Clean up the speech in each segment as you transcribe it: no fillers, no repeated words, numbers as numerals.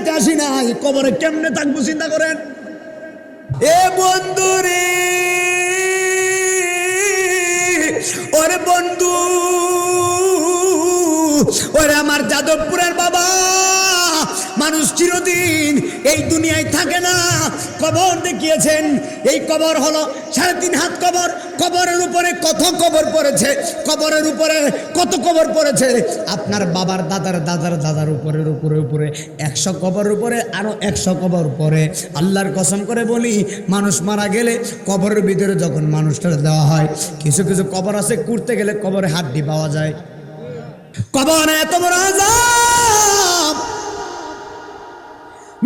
দুনিয়াতে আসি নাই, কবরে কেমনে থাকবো চিন্তা করেন। এ বন্ধুরে, ওরে বন্ধু, ওরে আমার যাদবপুরের বাবা, মানুষ চিরদিন এই দুনিয়ায় থাকে না, কবর দেখিয়েছেন। এই কবর হলো 3.5 হাত কবর। কবরের উপরে কত কবর পড়েছে, কবরের উপরে কত কবর পড়েছে। আপনার বাবার দাদার দাদার দাদার উপরের উপরে উপরে 100 কবর উপরে আরো 100 কবর পরে। আল্লাহর কসম করে বলি, মানুষ মারা গেলে কবরের ভিতরে যখন মানুষটা দেওয়া হয়, কিছু কিছু কবর আছে করতে গেলে কবরে হাড্ডি পাওয়া যায়। কবরে এত বড় আযাব।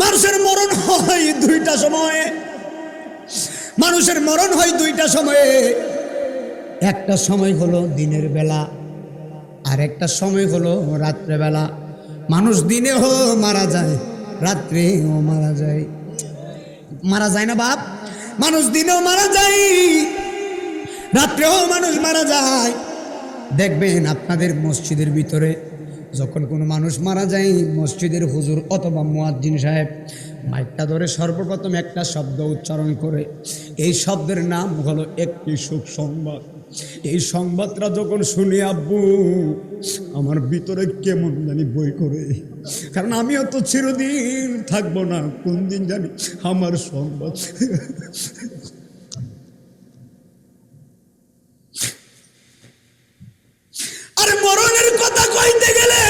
মানুষের মরণ হয় 2টা সময়ে, মানুষের মরণ হয় 2টা সময়ে। একটা সময় হলো দিনের বেলা, আর একটা সময় হলো রাত্রে বেলা। মানুষ দিনেও মারা যায়, রাত্রেও মারা যায়। মারা যায় না বাপ? মানুষ দিনেও মারা যায়, রাত্রেও মানুষ মারা যায়। দেখবেন আপনাদের মসজিদের ভিতরে যখন কোনো মানুষ মারা যায়, মসজিদের হুজুর অথবা মুয়াজ্জিন সাহেব মাইকটা ধরে সর্বপ্রথম একটা শব্দ উচ্চারণ করে। এই শব্দের নাম হলো একটি সুখ সংবাদ। এই সংবাদটা যখন শুনি আব্বু, আমার ভিতরে কেমন জানি বই করে, কারণ আমিও তো চিরদিন থাকবো না, কোন দিন জানি আমার সংবাদ। আরে মরণের কথা কইতে গেলে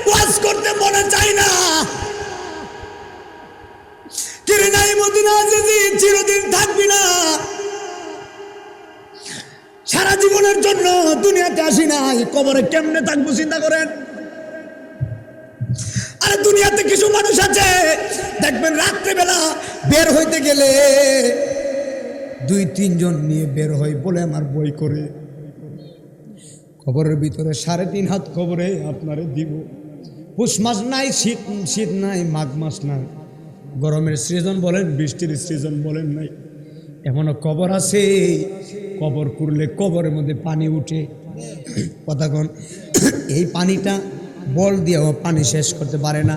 ওয়াজ করতে মনে চায় না। কিরে নাই মদিনা আজিজি, চিরদিন থাকবি না, সারা জীবনের জন্য দুনিয়াতে আসি নাই, কবরে কেমনে থাকবো চিন্তা করেন। আরে দুনিয়াতে কিছু মানুষ আছে দেখবেন রাত্রেবেলা বের হইতে গেলে 2-3 জন নিয়ে বের হয় বলে আমার বই করে। কবরের ভিতরে 3.5 হাত কবরে আপনারে দিব। পুষ মাস নাই, শীত নাই, মাঘ মাস নাই, গরমের সিজন বলেন, বৃষ্টির সিজন বলেন নাই, এমনও কবর আছে কবর করলে কবরের মধ্যে পানি উঠে। কথা কোন, এই পানিটা বল দিয়েও পানি শেষ করতে পারে না,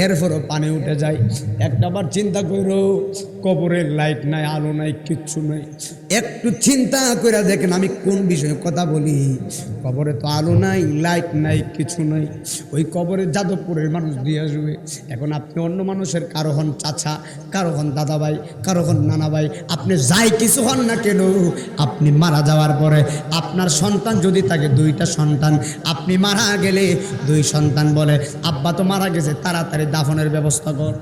এরপরও পানি উঠে যায়। একটাবার চিন্তা করো, কবরের লাইট নাই, আলো নাই, কিচ্ছু নাই। একটু চিন্তা করে দেখেন আমি কোন বিষয়ে কথা বলি। কবরে তো আলো নাই, লাইট নাই, কিছু নাই। ওই কবরে যাদবপুরের মানুষ দিয়ে আসবে। এখন আপনি অন্য মানুষের, কারো হন চাচা, কারো হন দাদা ভাই, কারো হন নানা ভাই, আপনি যাই কিছু হন না কেন, আপনি মারা যাওয়ার পরে আপনার সন্তান যদি থাকে, 2টা সন্তান, আপনি মারা গেলে 2 সন্তান বলে, আব্বা তো মারা গেছে, তাড়াতাড়ি দাফনের ব্যবস্থা কর।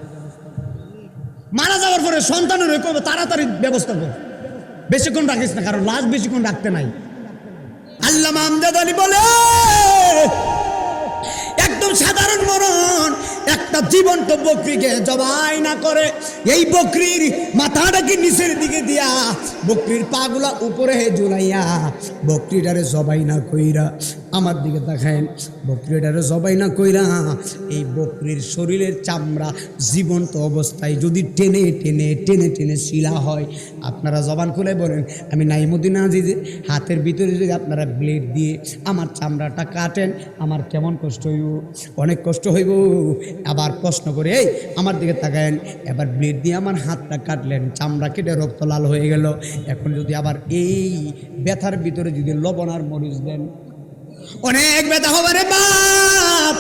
মারা যাওয়ার পরে সন্তানের কবে তাড়াতাড়ি ব্যবস্থা কর, বেশিক্ষণ রাখিস না, কারণ লাশ বেশিক্ষণ রাখতে নাই। আল্লামা আমজাদ আলী বলে, একদম সাধারণ মরণ একটা জীবন্ত বকরিকে জবাই না করে, এই বকরির মাথাটাকে নিচের দিকে দিয়া, বকরির পাগুলা উপরে ঝুলাইয়া, বকরিটারে জবাই না কইরা, আমার দিকে তাকায়েন, বকরিটারে জবাই না কইরা, এই বকরির শরীরের চামড়া জীবন্ত অবস্থায় যদি টেনে টেনে টেনে টেনে শিলা হয়, আপনারা জবান খুলে বলেন, আমি নাইমুদ্দিন আজিজ হাতের ভিতরে যদি আপনারা ব্লেড দিয়ে আমার চামড়াটা কাটেন, আমার কেমন কষ্ট হইব? অনেক কষ্ট হইব। আবার প্রশ্ন করে, এই আমার দিকে তাকায়েন, এবার ব্লেড দিয়ে আমার হাতটা কাটলেন, চামড়া কেটে রক্ত লাল হয়ে গেল, এখন যদি আবার এই ব্যথার ভিতরে যদি লবণ আর মরিচ দেন, অনেক ব্যথা হবে রে বাপ।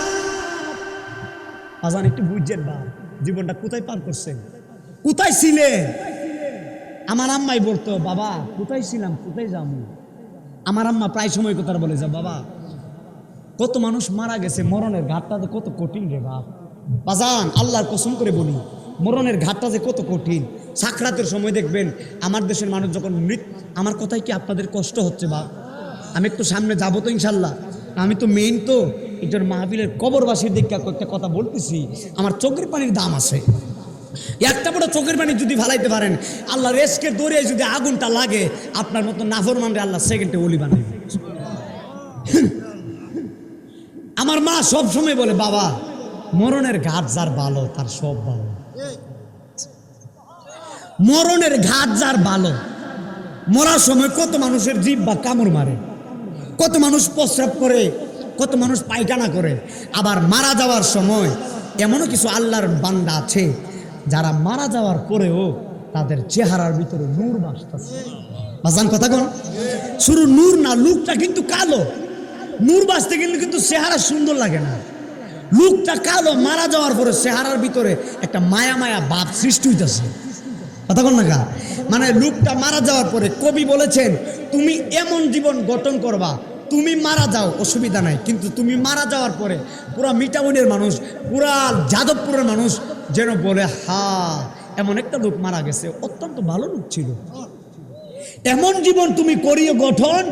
আজান একটু বুঝছেন বাপ, জীবনটা কোথায় পার করছেন, কোথায় ছিলেন? আমার আম্মাই বলতো, বাবা কোথায় ছিলাম, কোথায় যাবো? আমার আম্মা প্রায় সময় কথা বলে, যা বাবা কত মানুষ মারা গেছে, মরণের ঘাটটা যে কত কঠিন রে বাপ। বাজান আল্লাহর কসম করে বলি, মরণের ঘাটটা যে কত কঠিন। সাকরাতের সময় দেখবেন আমার দেশের মানুষ যখন আমার কথাই কি আপনাদের কষ্ট হচ্ছে বাপ? আমি একটু সামনে যাবো তো ইনশাল্লাহ, আমি তো মেইন তো এটার মাহফিলের কবরবাসীর দিকে একটা কথা বলতেছি, আমার চোখের পানির দাম আছে। একটা বড় চোখের পানি যদি ফালাইতে পারেন, আল্লাহ রেস্কের দৌড়ে যদি আগুনটা লাগে, আপনার মতো নাফরমানরে আল্লাহ সেকেন্ডে ওলি বানাবে। আমার মা সব সময় বলে, বাবা মরণের ঘাট যার ভালো তার সব ভালো। মরণের ঘাট যার ভালো, মরার সময় কত মানুষের জিভ বা কামড় মারে, কত মানুষ প্রস্রাব করে, কত মানুষ পায়খানা করে, আবার মারা যাওয়ার সময় এমনও কিছু আল্লাহর বান্দা আছে যারা মারা যাওয়ার পরেও তাদের চেহারার ভিতরে নূর ভাসতেছে। বাজান কথা কোন? শুধু নূর না, লুকটা কিন্তু কালো। নূর ভাসতে গেলে কিন্তু চেহারা সুন্দর লাগে না, লুকটা কালো। মারা যাওয়ার পরে চেহারার ভিতরে একটা মায়া মায়া ভাব সৃষ্টি হইতেছে। কথা কোন না গা? মানে লুকটা মারা যাওয়ার পরে কবি বলেছেন, তুমি এমন জীবন গঠন করবা, তুমি মারা যাও অসুবিধা নাই, কিন্তু তুমি মারা যাওয়ার পরে পুরা মিঠামইনের মানুষ, পুরা যাদবপুরের মানুষ যেন বলে, হা এমন একটা লোক মারা গেছে, অত্যন্ত ভালো লোক ছিল। এমন জীবন তুমি করিও গঠন,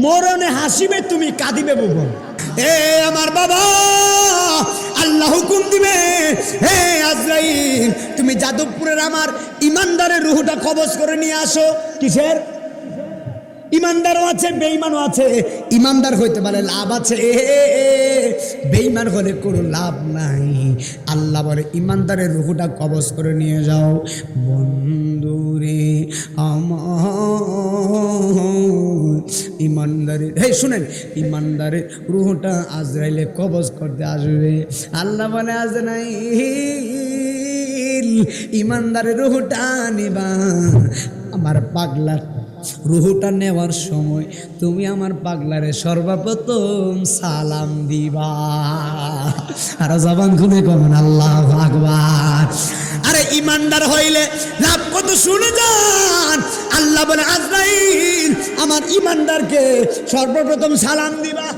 মরণে হাসিবে তুমি কাঁদিবে ভুবন। এ আমার বাবা, আল্লাহ হুকুম দিবে, হে আজরাইল তুমি যাদবপুরের আমার ইমানদারের রুহটা কবজ করে নিয়ে আসো। কিসের? ইমানদারও আছে, বেঈমানও আছে। ইমানদার হইতে পারে লাভ আছে, বেঈমান হলে কোনো লাভ নাই। আল্লাহ বলে ইমানদারের রুহটা কবজ করে নিয়ে যাও। বন্ধুরে আমার ইমানদারের, হে শুনেন, ইমানদারের রুহটা আজরাইলে কবজ করতে আসবে। আল্লাহ বলে আজরাইল ইমানদারের রুহটা নিবা। আমার পাগলা রুহটা নেওয়ার সময় তুমি আমার পাগলারে সর্বপ্রথম সালাম দিবা। আর জবান খুলে কবেন আল্লাহু আকবার। আরে ইমানদার হইলে লাভ কত শুনে যান। আল্লাহ বলে আজরাইল আমার ইমানদারকে সর্বপ্রথম সালাম দিবা।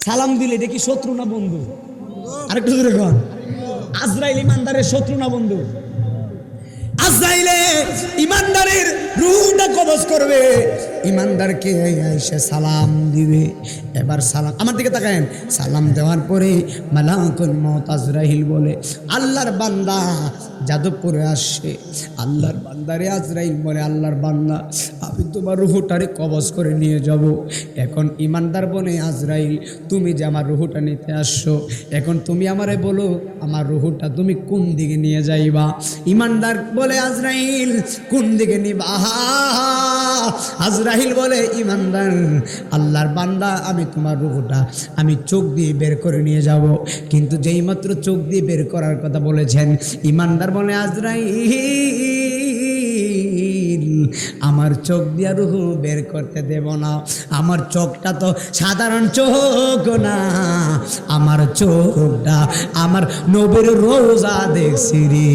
সালাম দিলে দেখি শত্রু না বন্ধু? আরেকটু জোরে কন, আজরাইল ইমানদারের শত্রু না বন্ধু? আজরাইলে ইমানদারের রূহটা কবজ করবে, ইমানদারকে এসে সালাম দিবে। এবার সালাম, আমার দিকে তাকায়েন, সালাম দেওয়ার পরে মালাকুল মউত আজরাইল বলে, আল্লাহর বান্দা যাদবপুরে আসছে। আল্লাহর বান্দারে আজরাইল বলে, আল্লাহর বান্দা আমি তোমার রূহটারে কবজ করে নিয়ে যাব। এখন ইমানদার বলে, আজরাইল তুমি যে আমার রূহটা নিতে আসছো, এখন তুমি আমারে বলো আমার রূহটা তুমি কোন দিকে নিয়ে যাইবা। ইমানদার বলে, আজরাইল কোন দিকে নিবা? আজরাইল বলে, ইমানদার আল্লাহর বান্দা আমি তোমার রূহটা আমি চোখ দিয়ে বের করে নিয়ে যাব। কিন্তু যেই মাত্র চোখ দিয়ে বের করার কথা বলেছেন, ইমানদার বলে, আজরাইল আমার চোখ দিয়ে রূহ বের করতে দেব না। আমার চোখটা তো সাধারণ চোখ না, আমার চোখটা আমার নবীর রোজা দেখছি রে।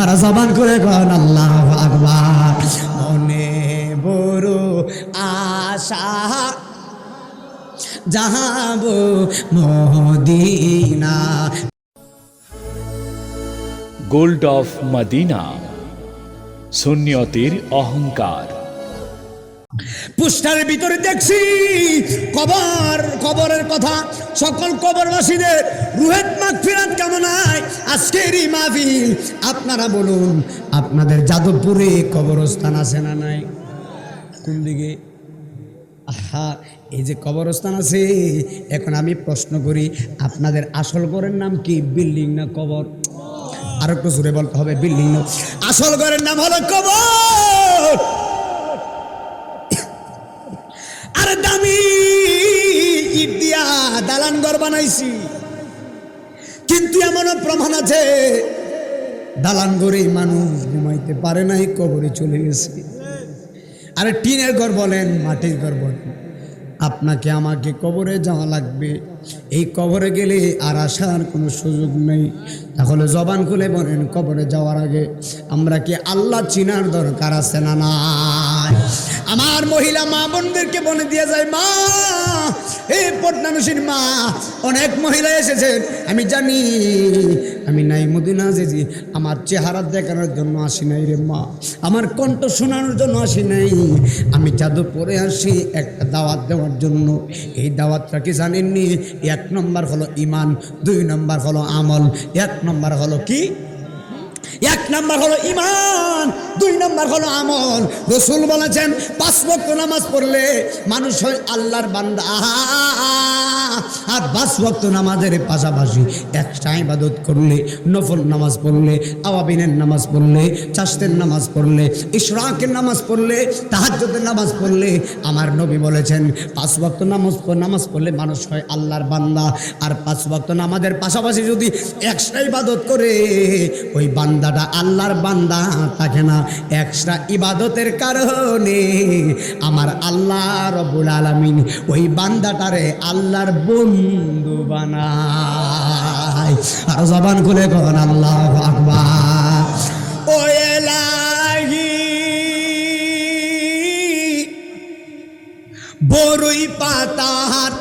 আর জবান করে কন আল্লাহু আকবার। মনে বড় আশা যাব মদিনা। গোল্ড অফ মদিনা, সুন্নিয়তের অহংকার। পোস্টারের ভিতরে দেখছি কবরের কথা। সকল কবরবাসীদের রুহের মাগফিরাত কামনায় আজকের এই মাহফিল। আপনারা বলুন, আপনাদের যাদবপুরে কবরস্থান আছে না নাই? কোন দিকে? আহা, এই যে কবরস্থান আছে, এখন আমি প্রশ্ন করি, আপনাদের আসল ঘরের নাম কি, বিল্ডিং না কবর? আর একটু জোরে বলতে হবে, বিল্ডিং না, আসল ঘরের নাম হলো কবর। আরে দামি ইট দিয়া দালান ঘর বানাইছি, কিন্তু এমনও প্রমাণ আছে দালান ঘরে মানুষ ঘুমাইতে পারে নাই, কবরে চলে গেছে। আরে টিনের ঘর বলেন, মাটির ঘর বলেন, আপনাকে আমাকে কবরে যাওয়া লাগবে। এই কবরে গেলে আর আসার কোনো সুযোগ নেই। তাহলে জবান খুলে বলেন, কবরে যাওয়ার আগে আমরা কি আল্লাহ চিনার দরকার আছে না নাই? আমার মহিলা মা বোনদেরকে বলে দিয়ে যায়, মা এই পটনানুসীর মা, অনেক মহিলা এসেছেন, আমি জানি আমি নাই মদিনা যেজি আমার চেহারা দেখানোর জন্য আসি নাই রে মা, আমার কণ্ঠ শোনানোর জন্য আসি নাই, আমি যাদবপুরে আসি একটা দাওয়াত দেওয়ার জন্য। এই দাওয়াতটা কি জানেননি? 1 নম্বর হলো ইমান, 2 নম্বর হলো আমল। 1 নম্বর হলো কি? 1 নম্বর হলো ইমান, 2 নম্বর হলো আমল। রাসূল বলেছেন 5 ওয়াক্ত নামাজ পড়লে মানুষ হয় আল্লাহর বান্দা। আর 5 ওয়াক্ত নামাজের পাশাপাশি এক্সট্রা ইবাদত করলে, নফল নামাজ পড়লে, আওয়াবিনের নামাজ পড়লে, চাষতের নামাজ পড়লে, ইশরাকের নামাজ পড়লে, তাহাজ্জুদের নামাজ পড়লে, আমার নবী বলেছেন 5 ওয়াক্ত নামাজ পড়লে মানুষ হয় আল্লাহর বান্দা। আর 5 ওয়াক্ত নামাজের পাশাপাশি যদি এক্সট্রা ইবাদত করে ওই বান্দাটা আল্লাহর বান্দা থাকে না। এক্সট্রা ইবাদতের কারণে আমার আল্লাহ রব্বুল আলামিন ওই বান্দাটারে আল্লাহর বন্ধু বানায়। আর জবান খুলে কোন আল্লাহু আকবার। ও এলাহি বরই পাতার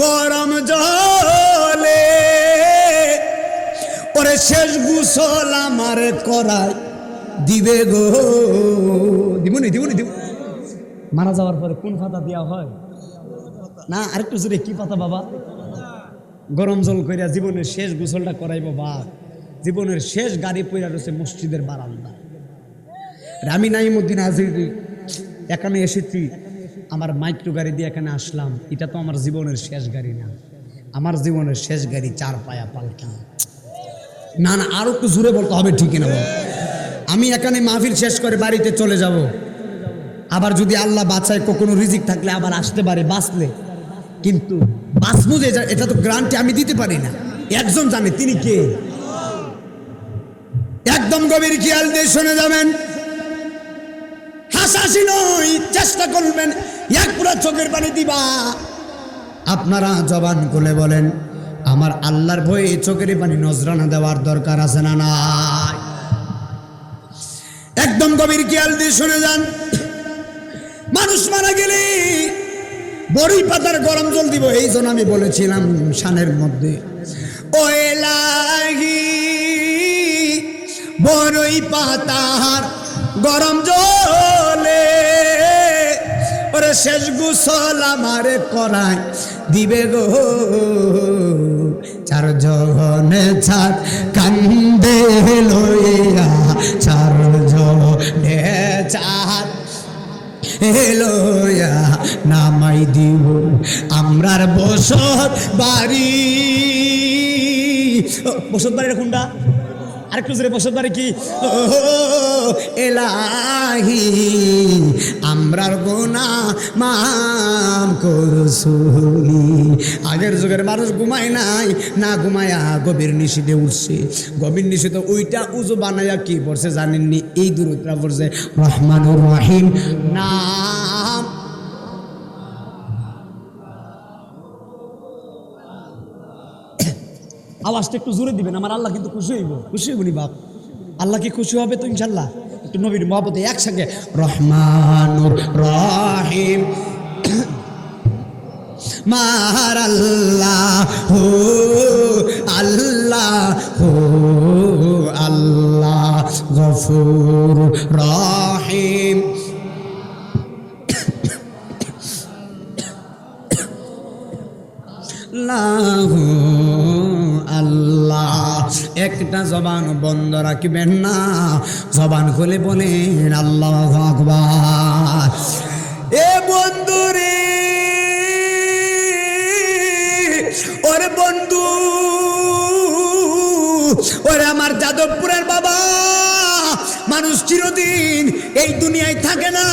গরম জলে ওরে শেষ গোসল আমার করায় দিবে গো। দিবনি মারা যাওয়ার পরে কোন পাতা দেওয়া হয় না? আরেকটু জোরে, কি পাতা বাবা? গরম জল কইরা জীবনের শেষ গোসলটা করাইবো বা জীবনের শেষ গাড়ি পইরা রয়েছে মসজিদের বারান্দা। আমি নাইমুদ্দিন হাজির এখানে এসেছি, আমার মাইক্রো গাড়ি দিয়ে এখানে আসলাম। এটা তো আমার জীবনের শেষ গাড়ি না, আমার জীবনের শেষ গাড়ি 4 পায়া পালকি। না না, আরো একটু জোরে বলতে হবে, ঠিক না? আমি এখানে মাহফিল শেষ করে বাড়িতে চলে যাব। আবার যদি আল্লাহ বাঁচায়, কখনো রিজিক থাকলে আবার আসতে পারে, বাঁচলে। কিন্তু বাঁচবো যে এটা তো গ্যারান্টি আমি দিতে পারি না। একজন জানে, তিনি কে? একদম গভীর খেয়াল দিয়ে শুনে যাবেন, হাসাহাসি নয়, চেষ্টা করবেন এক পুরো চোখের পানি দিবা। আপনারা জবান খুলে বলেন, আমার আল্লাহর ভয়ে চোখের পানি নজরানা দেওয়ার দরকার আছে না নাই? একদম গভীর খেয়াল দিয়ে শুনে যান, মানুষ মারা গেলে বড়ই পাতার গরম জল দিব। এই জন্য আমি বলেছিলাম শানের মধ্যে, ও এলাহি বড়ই পাতার গরম জলে ওরে শেষ গোসল আমারে করায় দিবে গো। 4 জনে 4 কান্দে লইয়া, 4 জনে 4 লইয়া নামাই দিব আমরার বসত বাড়ি। বসত বাড়ির কোনটা? আরেকটু জোরে, বসত বাড়ি কি? এলাহি আমরার গুনাহ মাফ করছুনি। আগের যুগের মানুষ ঘুমায় নাই, না ঘুমায়া গভীর নিশীথে উঠছে। গভীর নিশীথে ওইটা উজু বানাইয়া কি পড়ছে জানেননি? এই দূরত্রা পড়ছে রহমানুর রহিম নাম। আওয়াজটা একটু জোরে দিবেন, আমার আল্লাহ কিন্তু খুশি হইব। খুশি হইবনি বাপ? আল্লাহ কি খুশি হবে তো ইনশাল্লাহ? একটু নবীর মহব্বতে একসাথে রহমানুর রহিম মার আল্লাহ হো আল্লাহ হো আল্লাহ গফুর রহিম। আল্লাহ একটা জবান বন্ধ রাখবেন না, জবান খুলে বলেন আল্লাহু আকবার। এ বন্ধু রে, ওরে বন্ধু, ওরে আমার যাদবপুরের বাবা, মানুষ চিরদিন এই দুনিয়ায় থাকে না।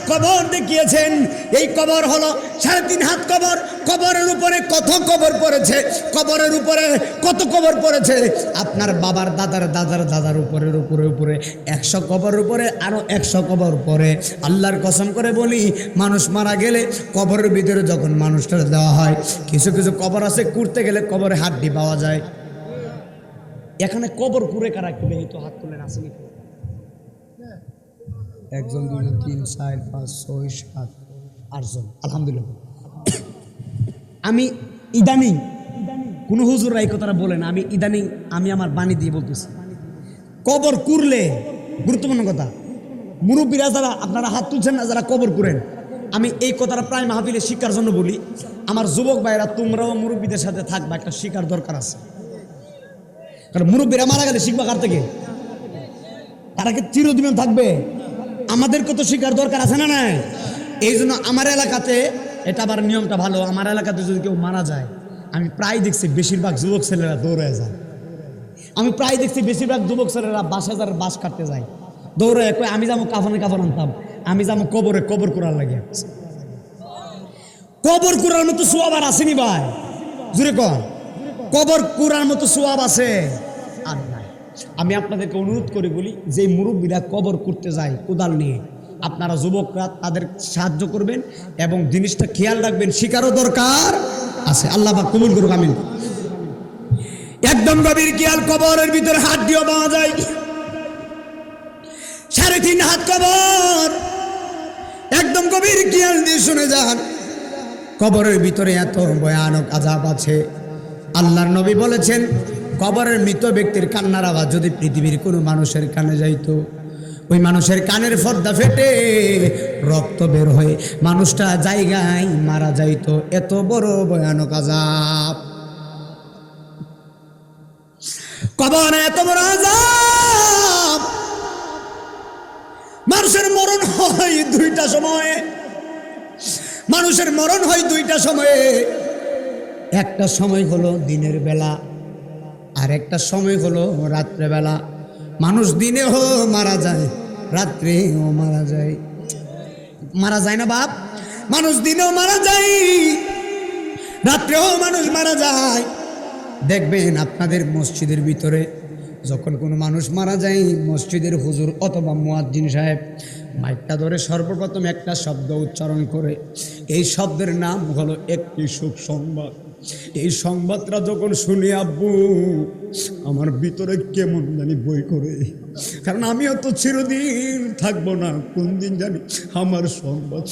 কবর দেখিয়েছেন, এই কবর হলো 3.5 হাত কবর। কবরের উপরে কত কবর পড়েছে, কবরের উপরে কত কবর পড়েছে। আপনার বাবার দাদার দাদার দাদার উপরের উপরে উপরে 100 কবর উপরে আরো 100 কবর পরে। আল্লাহর কসম করে বলি, মানুষ মারা গেলে কবরের ভিতরে যখন মানুষটা দেওয়া হয়, কিছু কিছু কবর আছে কুড়তে গেলে কবরে হাড্ডি পাওয়া যায়। এখানে কবর কুড়ে কারা একটু বেশি তো হাত তুলেন, আসেনি? 1 জন 2 জন 3 4 5 6 7 8 জন, আলহামদুলিল্লাহ। আমি ইদানিং কোন হুজুররা এই কথাটা বলেন, আমি ইদানিং আমি আমার বাণী দিয়ে বলতেছি, কবর কুড়লে গুরুত্বপূর্ণ কথা, মুরব্বীরা যারা আপনারা হাত তুলছেন না, যারা কবর কুড়েন, আমি এই কথাটা প্রায় মাহফিলে শিক্ষার জন্য বলি। আমার যুবক ভাইরা, তোমরাও মুরব্বীদের সাথে থাকবা, একটা শিক্ষার দরকার আছে। কারণ মুরব্বীরা মারা গেলে শিখবা কার থেকে? তারা কি চিরদিন থাকবে? আমাদেরকে তো শিক্ষার দরকার আছে না নাই? এই জন্য আমার এলাকাতে এটা আবার নিয়মটা ভালো। আমার এলাকাতে যদি কেউ মারা যায়, আমি প্রায় দেখছি বেশিরভাগ যুবক ছেলেরা দৌড়ে যায়। আমি প্রায় দেখছি বেশিরভাগ যুবক ছেলেরা 5,000 বাস কাটতে যায়, দৌড়ে কই আমি যাবো কাফন আনতাম, আমি যাবো কবর করার লাগে। কবর কুড়ার মতো সোয়াব আর আসেনি ভাই, জুড়ে কর, কবর কুড়ার মতো সোয়াব আছে আর নাই। আমি আপনাদেরকে অনুরোধ করে বলি, যে মুরব্বীরা কবর করতে যায় কোদাল নিয়ে, আপনারা যুবকরা তাদের সাহায্য করবেন এবং জিনিসটা খেয়াল রাখবেন, শিকারও দরকার আছে। আল্লাহ পাক কবুল করুক, আমিন। একদম গভীর খেয়াল, কবরের ভিতরে হাত দিয়েও পাওয়া যায়, 3.5 হাত কবর। একদম গভীর খেয়াল দিয়ে শুনে যান, কবরের ভিতরে এত ভয়ানক আযাব আছে। আল্লাহর নবী বলেছেন, কবরের মৃত ব্যক্তির কান্নার আওয়াজ যদি পৃথিবীর কোনো মানুষের কানে যাইতো, ওই মানুষের কানের পর্দা ফেটে রক্ত বের হয়ে মানুষটা জায়গায় মারা যাইতো। এত বড় ভয়ানক আযাব, কবরে এত বড় আযাব। মানুষের মরণ হয় 2টা সময়ে, মানুষের মরণ হয় 2টা সময়ে। একটা সময় হলো দিনের বেলা, আর একটা সময় হলো রাত্রে বেলা। মানুষ দিনেও মারা যায়, রাত্রেও মারা যায়। মারা যায় না বাপ? মানুষ দিনেও মারা যায়, রাত্রেও মানুষ মারা যায়। দেখবেন আপনাদের মসজিদের ভিতরে যখন কোনো মানুষ মারা যায়, মসজিদের হুজুর অথবা মুয়াজ্জিন সাহেব মাইকটা ধরে সর্বপ্রথম একটা শব্দ উচ্চারণ করে। এই শব্দের নাম হলো একটি সুখ সংবাদ। এই সংবাদটা যখন শুনি আব্বু, আমার ভিতরে কেমন জানি বই করে, কারণ আমিও তো চিরদিন থাকবো না, কোন দিন জানি আমার সংবাদ।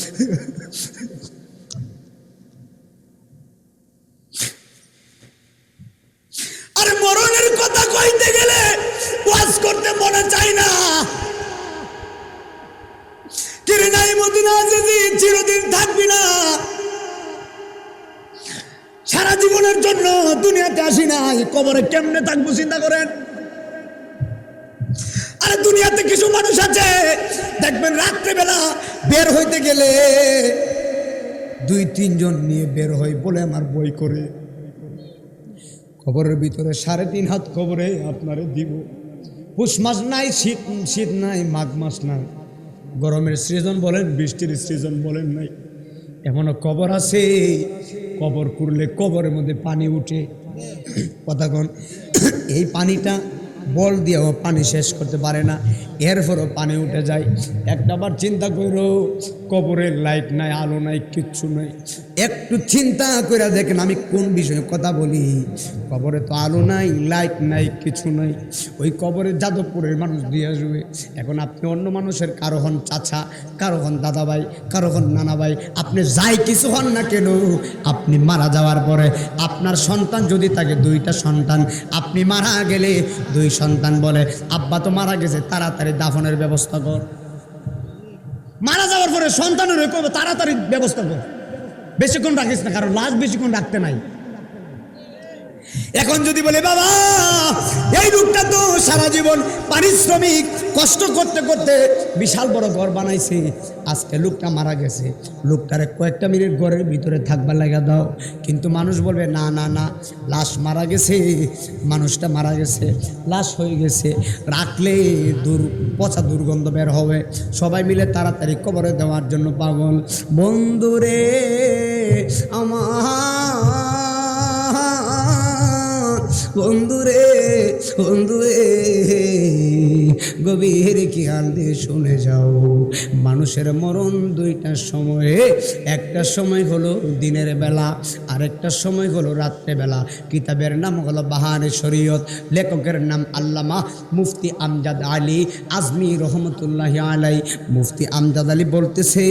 আরে মরণের কথা কইতে গেলে ওয়াজ করতে মনে চায় না। কিরে নাই মদিনা যদি চিরদিন থাকবি না, সারা জীবনের জন্য দুনিয়াতে আসি নাই, কবরে কেমনে থাকবো চিন্তা করেন। আরে দুনিয়াতে কিছু মানুষ আছে দেখবেন রাত্রেবেলা বের হইতে গেলে 2-3 জন নিয়ে বের হয় বলে আমার বই করে। কবরের ভিতরে 3.5 হাত কবরে আপনারে দিব। পুষ মাস নাই, শীত নাই, মাঘ মাস নাই, গরমের সৃজন বলেন, বৃষ্টির সৃজন বলেন নাই, এমনও কবর আছে কবর করলে কবরের মধ্যে পানি উঠে। কতক্ষণ এই পানিটা বল দিয়েও পানি শেষ করতে পারে না, এরপরও পানি উঠে যায়। একটাবার চিন্তা করো, কবরের লাইট নাই, আলো নাই, কিচ্ছু নাই। একটু চিন্তা করে দেখেন আমি কোন বিষয়ে কথা বলি। কবরে তো আলো নাই, লাইট নাই, কিছু নাই। ওই কবরে যাদবপুরের মানুষ দিয়ে আসবে। এখন আপনি অন্য মানুষের, কারো হন চাচা, কারো হন দাদা ভাই, কারো হন নানা ভাই, আপনি যাই কিছু হন না কেন, আপনি মারা যাওয়ার পরে আপনার সন্তান যদি থাকে, 2টা সন্তান, আপনি মারা গেলে 2 সন্তান বলে, আব্বা তো মারা গেছে, তাড়াতাড়ি দাফনের ব্যবস্থা কর। মারা যাওয়ার পরে সন্তানের কবে তাড়াতাড়ি ব্যবস্থা কর, বেশিক্ষণ রাখিস না, কারণ লাশ বেশিক্ষণ রাখতে নাই। এখন যদি বলে বাবা এই লোকটা তো সারা জীবন পারিশ্রমিক কষ্ট করতে করতে বিশাল বড় ঘর বানাইছে, আজকে লোকটা মারা গেছে, লোকটারে কয়েকটা মিনিট ঘরের ভিতরে থাকবার লাগা দাও। কিন্তু মানুষ বলবে না না না, লাশ মারা গেছে, মানুষটা মারা গেছে, লাশ হয়ে গেছে, রাখলে পচা দুর্গন্ধ বের হবে। সবাই মিলে তাড়াতাড়ি কবরে দেওয়ার জন্য পাগল। বন্ধুরে আমার, বন্ধুরে বন্ধুরে গভীর খেয়াল দিয়ে শুনে যাও, মানুষের মরণ 2টা সময়ে, একটা সময় হলো দিনের বেলা, আরেকটা সময় হলো রাত্রে বেলা। কিতাবের নাম হলো বাহারে শরীয়ত, লেখকের নাম আল্লামা মুফতি আমজাদ আলী আজমি রহমতুল্লাহি আলাই। মুফতি আমজাদ আলী বলতেছে,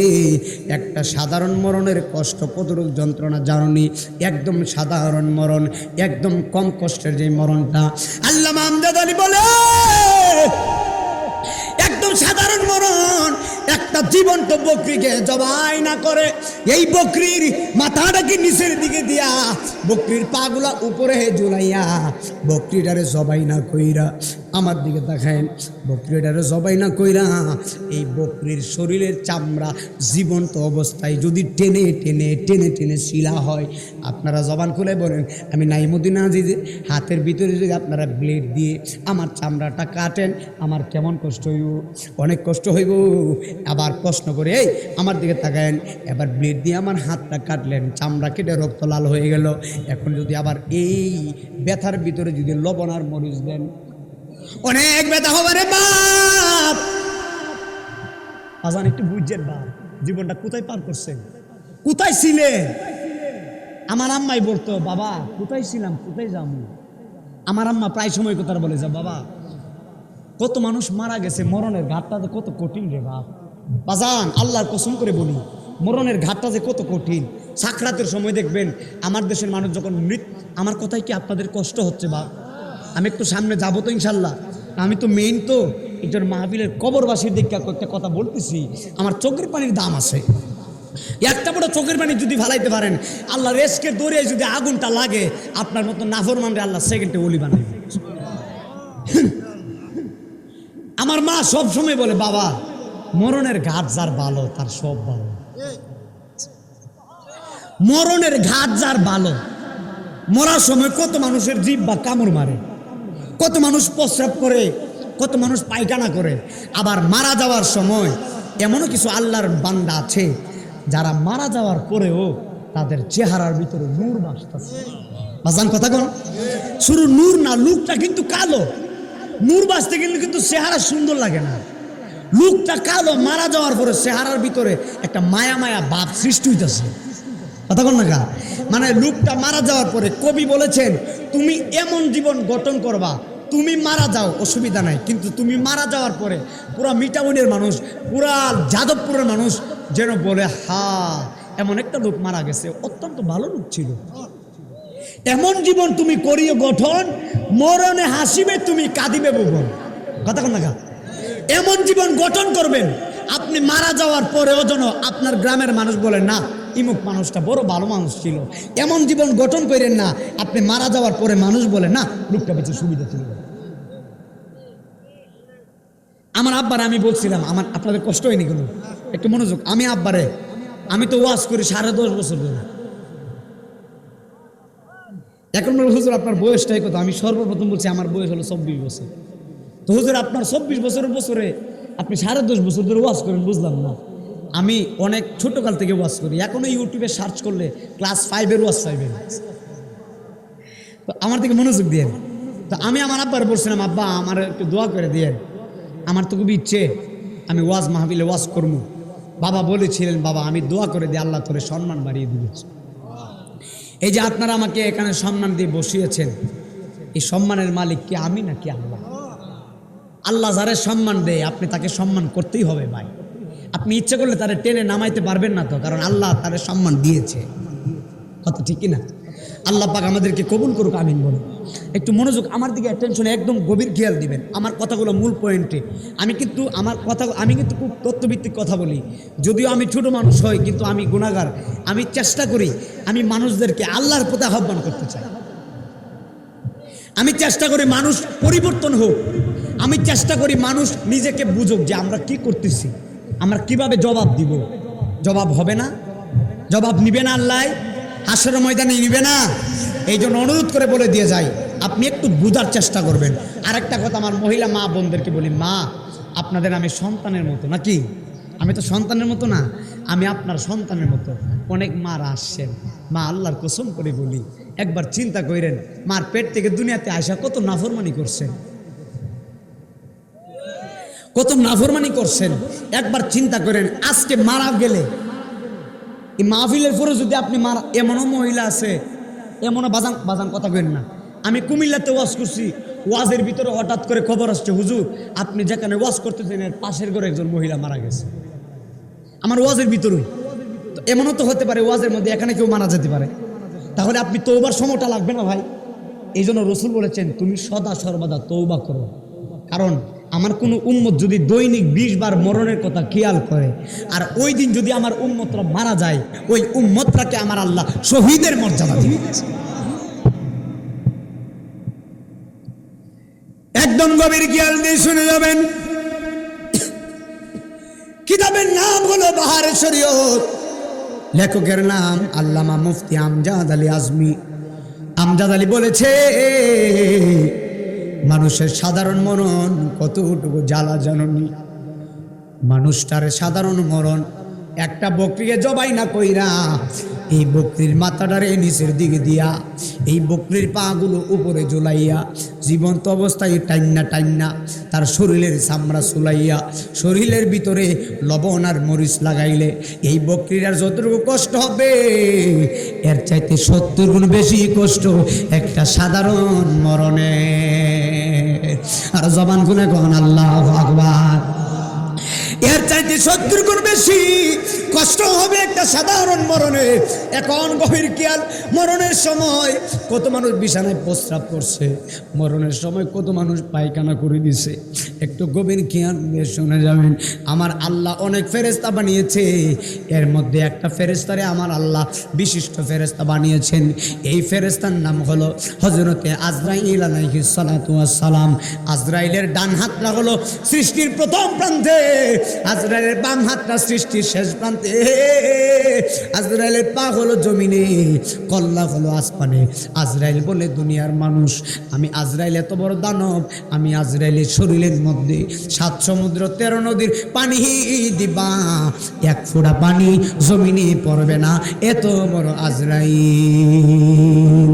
একটা সাধারণ মরণের কষ্ট কতটুক যন্ত্রণা জাননি, একদম সাধারণ মরণ, একদম কম কষ্টের যে মরণটা। আল্লামা আমজাদ আলী বলে, একদম সাধারণ মরণ, একটা জীবন্ত বকরিকে জবাই না করে এই বকরির মাথাটাকে নিচের দিকে দিয়া, বকরির পাগুলা উপরে ঝুলাইয়া, বকরিটারে জবাই না কইরা আমার দিকে দেখায়েন, বকরিটারে জবাই না কইরা এই বকরির শরীরের চামড়া জীবন্ত অবস্থায় যদি টেনে টেনে টেনে টেনে শিলা হয়, আপনারা জবান খুলে বলেন আমি নাইমুদ্দিন আজিজের হাতের ভিতরে যদি আপনারা ব্লেড দিয়ে আমার চামড়াটা কাটেন, আমার কেমন কষ্ট হইব? অনেক কষ্ট হইব। আবার প্রশ্ন করে এই আমার দিকে তাকায়েন, এবার ব্লেড দিয়ে আমার হাতটা কাটলেন, চামড়া কেটে রক্ত লাল হয়ে গেল, এখন যদি আবার এই ব্যথার ভিতরে যদি লবণ আর মরিচ দেন, অনেক ব্যথা হবে রে বাপ। আজান একটু বুঝছেন বাপ, জীবনটা কোথায় পার করছেন, কোথায় ছিলেন? আমার আম্মাই বলতো বাবা কোথায় ছিলাম, কোথায় যাবো। আমার আম্মা প্রায় সময় কথা বলে যা বাবা কত মানুষ মারা গেছে, মরণের ঘাটটা যে কত কঠিন রে বাপ। বাজান আল্লাহর কসম করে বলি, মরণের ঘাটটা যে কত কঠিন। সাকরাতের সময় দেখবেন আমার দেশের মানুষ যখন আমার কথায় কি আপনাদের কষ্ট হচ্ছে বাপ? আমি একটু সামনে যাবো তো ইনশাল্লাহ, আমি তো মেইন তো একজন মাহফিলের কবরবাসীর দিকে একটা কথা বলতেছি, আমার চোখের পানির দাম আছে। একটা বড় চোখের পানি যদি ফালাইতে পারেন, আল্লাহ রেস্কে দৌড়ে যদি আগুনটা লাগে, আপনার মতো নাফরমানরে আল্লাহ সেকেন্ডে ওলি বানাইবে। আমার মা সব সময় বলে বাবা মরণের ঘাট যার ভালো তার সব ভালো, মরণের ঘাট যার ভালো। মরার সময় কত মানুষের জিভ বা কামড় মারে, কত মানুষ প্রস্রাব করে, কত মানুষ পায়খানা করে। আবার মারা যাওয়ার সময় এমনও কিছু আল্লাহর বান্দা আছে যারা মারা যাওয়ার পরেও তাদের চেহারার ভিতরে নূর বাসতেছে। বাজান কথা কোন, শুধু নূর না, লুকটা কিন্তু কালো। নূর বাসতে গেলে কিন্তু চেহারা সুন্দর লাগে না, লুকটা কালো। মারা যাওয়ার পরে চেহারার ভিতরে একটা মায়া মায়া ভাব সৃষ্টি হইতেছে। কথা কোন না, মানে লুকটা মারা যাওয়ার পরে কবি বলেছেন তুমি এমন জীবন গঠন করবা, তুমি মারা যাও অসুবিধা নাই, কিন্তু তুমি মারা যাওয়ার পরে পুরা মিঠাবনের মানুষ, পুরা যাদবপুরের মানুষ যেন বলে হা এমন একটা লোক মারা গেছে, অত্যন্ত ভালো লোক ছিল। এমন জীবন তুমি করিও গঠন, মরণে হাসিবে তুমি কাঁদিবে ভুবন। কথা কোন না, এমন জীবন গঠন করবেন আপনি মারা যাওয়ার পরেও যেন আপনার গ্রামের মানুষ বলে না ইমুক মানুষটা বড় ভালো মানুষ ছিল। এমন জীবন গঠন করেন না আপনি মারা যাওয়ার পরে মানুষ বলে না লোকটা বেঁচে সুবিধা ছিল। আমার আব্বারে আমি বলছিলাম, আমার আপনাদের কষ্ট হয়নি কোনো, একটু মনোযোগ। আমি আব্বারে, আমি তো ওয়াজ করি 10.5 বছর ধরে। এখন বলে হুজুর আপনার বয়সটাই কত? আমি সর্বপ্রথম বলছি আমার বয়স হলো 24 বছর। তো হুজুর আপনার 24 বছরের বছরে আপনি 10.5 বছর ধরে ওয়াজ করেন, বুঝলাম না। আমি অনেক ছোটকাল থেকে ওয়াজ করি, এখনো ইউটিউবে সার্চ করলে ক্লাস 5-এর ওয়াজ পাইবেন। তো আমার থেকে মনোযোগ দিয়ে, তো আমি আমার আব্বার বলছিলাম আব্বা আমার একটু দোয়া করে দিয়ে, আমার তো খুবই ইচ্ছে আমি ওয়াজ মাহফিলে ওয়াজ করবো। বাবা বলেছিলেন বাবা আমি দোয়া করে দিই আল্লাহ তোরে সম্মান বাড়িয়ে দিয়েছে। এই যে আপনারা আমাকে এখানে সম্মান দিয়ে বসিয়েছেন, এই সম্মানের মালিক কি আমি নাকি আল্লাহ? আল্লাহ যারে সম্মান দেয় আপনি তাকে সম্মান করতেই হবে ভাই। আপনি ইচ্ছে করলে তারে টেনে নামাইতে পারবেন না তো, কারণ আল্লাহ তারে সম্মান দিয়েছে। কথা ঠিক না? আল্লাহ পাক আমাদেরকে কবুল করুক, আমিন বলুন। একটু মনোযোগ, আমার দিকে অ্যাটেনশনে একদম গভীর খেয়াল দিবেন। আমার কথাগুলো মূল পয়েন্টে, আমি কিন্তু খুব তথ্যভিত্তিক কথা বলি। যদিও আমি ছোট মানুষ হই, কিন্তু আমি গুনাহগার। আমি চেষ্টা করি আমি মানুষদেরকে আল্লাহর পথে আহ্বান করতে চাই। আমি চেষ্টা করি মানুষ পরিবর্তন হোক। আমি চেষ্টা করি মানুষ নিজেকে বুঝুক যে আমরা কি করতেছি, আমরা কিভাবে জবাব দিব। জবাব হবে না, জবাব নিবে না আল্লাহ, হাসরের ময়দানে নিবে না। এই জন্য অনুরোধ করে বলে দিয়ে যাই, আপনি একটু বুঝার চেষ্টা করবেন। আর একটা কথা আমার মহিলা মা বোনদেরকে বলি, মা আপনাদের আমি সন্তানের মতো নাকি? আমি তো সন্তানের মতো না, আমি আপনার সন্তানের মতো। অনেক মারা আসছেন, মা আল্লাহর কসম করে বলি একবার চিন্তা করেন, মার পেট থেকে দুনিয়াতে আয়সা কত নাফরমানি করছেন, কত নাফরমানি করছেন। একবার চিন্তা করেন আজকে মারা গেলে এই মাহফিলের পরে যদি আপনি মারা, এমনও মহিলা আছে, এমনও বাজান কথা করেন না। আমি কুমিল্লাতে ওয়াজ করছি, ওয়াজের ভিতরে হঠাৎ করে খবর আসছে হুজুর আপনি যেখানে ওয়াজ করতেছেন এর পাশের ঘরে একজন মহিলা মারা গেছে। আমার ওয়াজের ভিতরেই তো এমনও তো হতে পারে ওয়াজের মধ্যে এখানে কেউ মারা যেতে পারে। তাহলে আপনি তওবার সময়টা লাগবে না ভাই? এই জন্য রসুল বলেছেন তুমি সদা সর্বদা তওবা করো। কারণ আমার কোনো উম্মত যদি দৈনিক 20 বার মরণের কথা খেয়াল করে, আর ওই দিন যদি আমার উম্মতরা মারা যায়, ওই উম্মতটাকে আমার আল্লাহ শহীদের মর্যাদা দিয়েছে। একদম একদম গভীর খেয়াল দিয়ে শুনে যাবেন। কিতাবের নাম হলো বাহারে শরীয়ত, লেখকের নাম আল্লামা মুফতি আমজাদ আলী আজমি। আমজাদ আলী বলেছে, মানুষের সাধারণ মরণ কতটুকু জ্বালা জাননি। মানুষটার সাধারণ মরণ একটা বকরিকে জবাই না কইরা এই বকরির মাথাটারে নিচের দিকে দিয়া এই বকরির পাগুলো উপরে ঝুলাইয়া জীবন্ত অবস্থায় টাইন্না তার শরীরের চামড়া চুলাইয়া শরীরের ভিতরে লবণ আর মরিচ লাগাইলে এই বকরির আর যতটুকু কষ্ট হবে এর চাইতে 70 গুণ বেশি কষ্ট একটা সাধারণ মরণে। আর জবান খুলে কখন আল্লাহু আকবার। এর চাইতে 70 গুণ বেশি কষ্ট হবে একটা সাধারণ মরণে। এখন গভীর খেয়াল, মরণের সময় কত মানুষ বিছানায় প্রস্রাব করছে, মরণের সময় কত মানুষ পায়খানা করে দিছে। একটু গভীর খেয়াল দিয়ে শুনে যাবেন। আমার আল্লাহ অনেক ফেরেশতা বানিয়েছে, এর মধ্যে একটা ফেরেশতারে আমার আল্লাহ বিশিষ্ট ফেরেশতা বানিয়েছেন। এই ফেরেশতার নাম হলো হযরতে আজরাইল আলাইহিস সালাতু ওয়াস সালাম। আজরাইলের ডান হাতটা হলো সৃষ্টির প্রথম প্রান্তে, আজরাইলের বাম হাতটা সৃষ্টির শেষ প্রান্তে। আজরাইলের পা হলো জমিনে, কল্লা হলো আসমানে। আজরাইল বলে দুনিয়ার মানুষ, আমি আজরাইল এত বড় দানব, আমি আজরাইলের শরীরের মধ্যে 7 সমুদ্র 13 নদীর পানি দিবা, 1 ফোঁটা পানি জমিনে পড়বে না, এত বড় আজরাইল।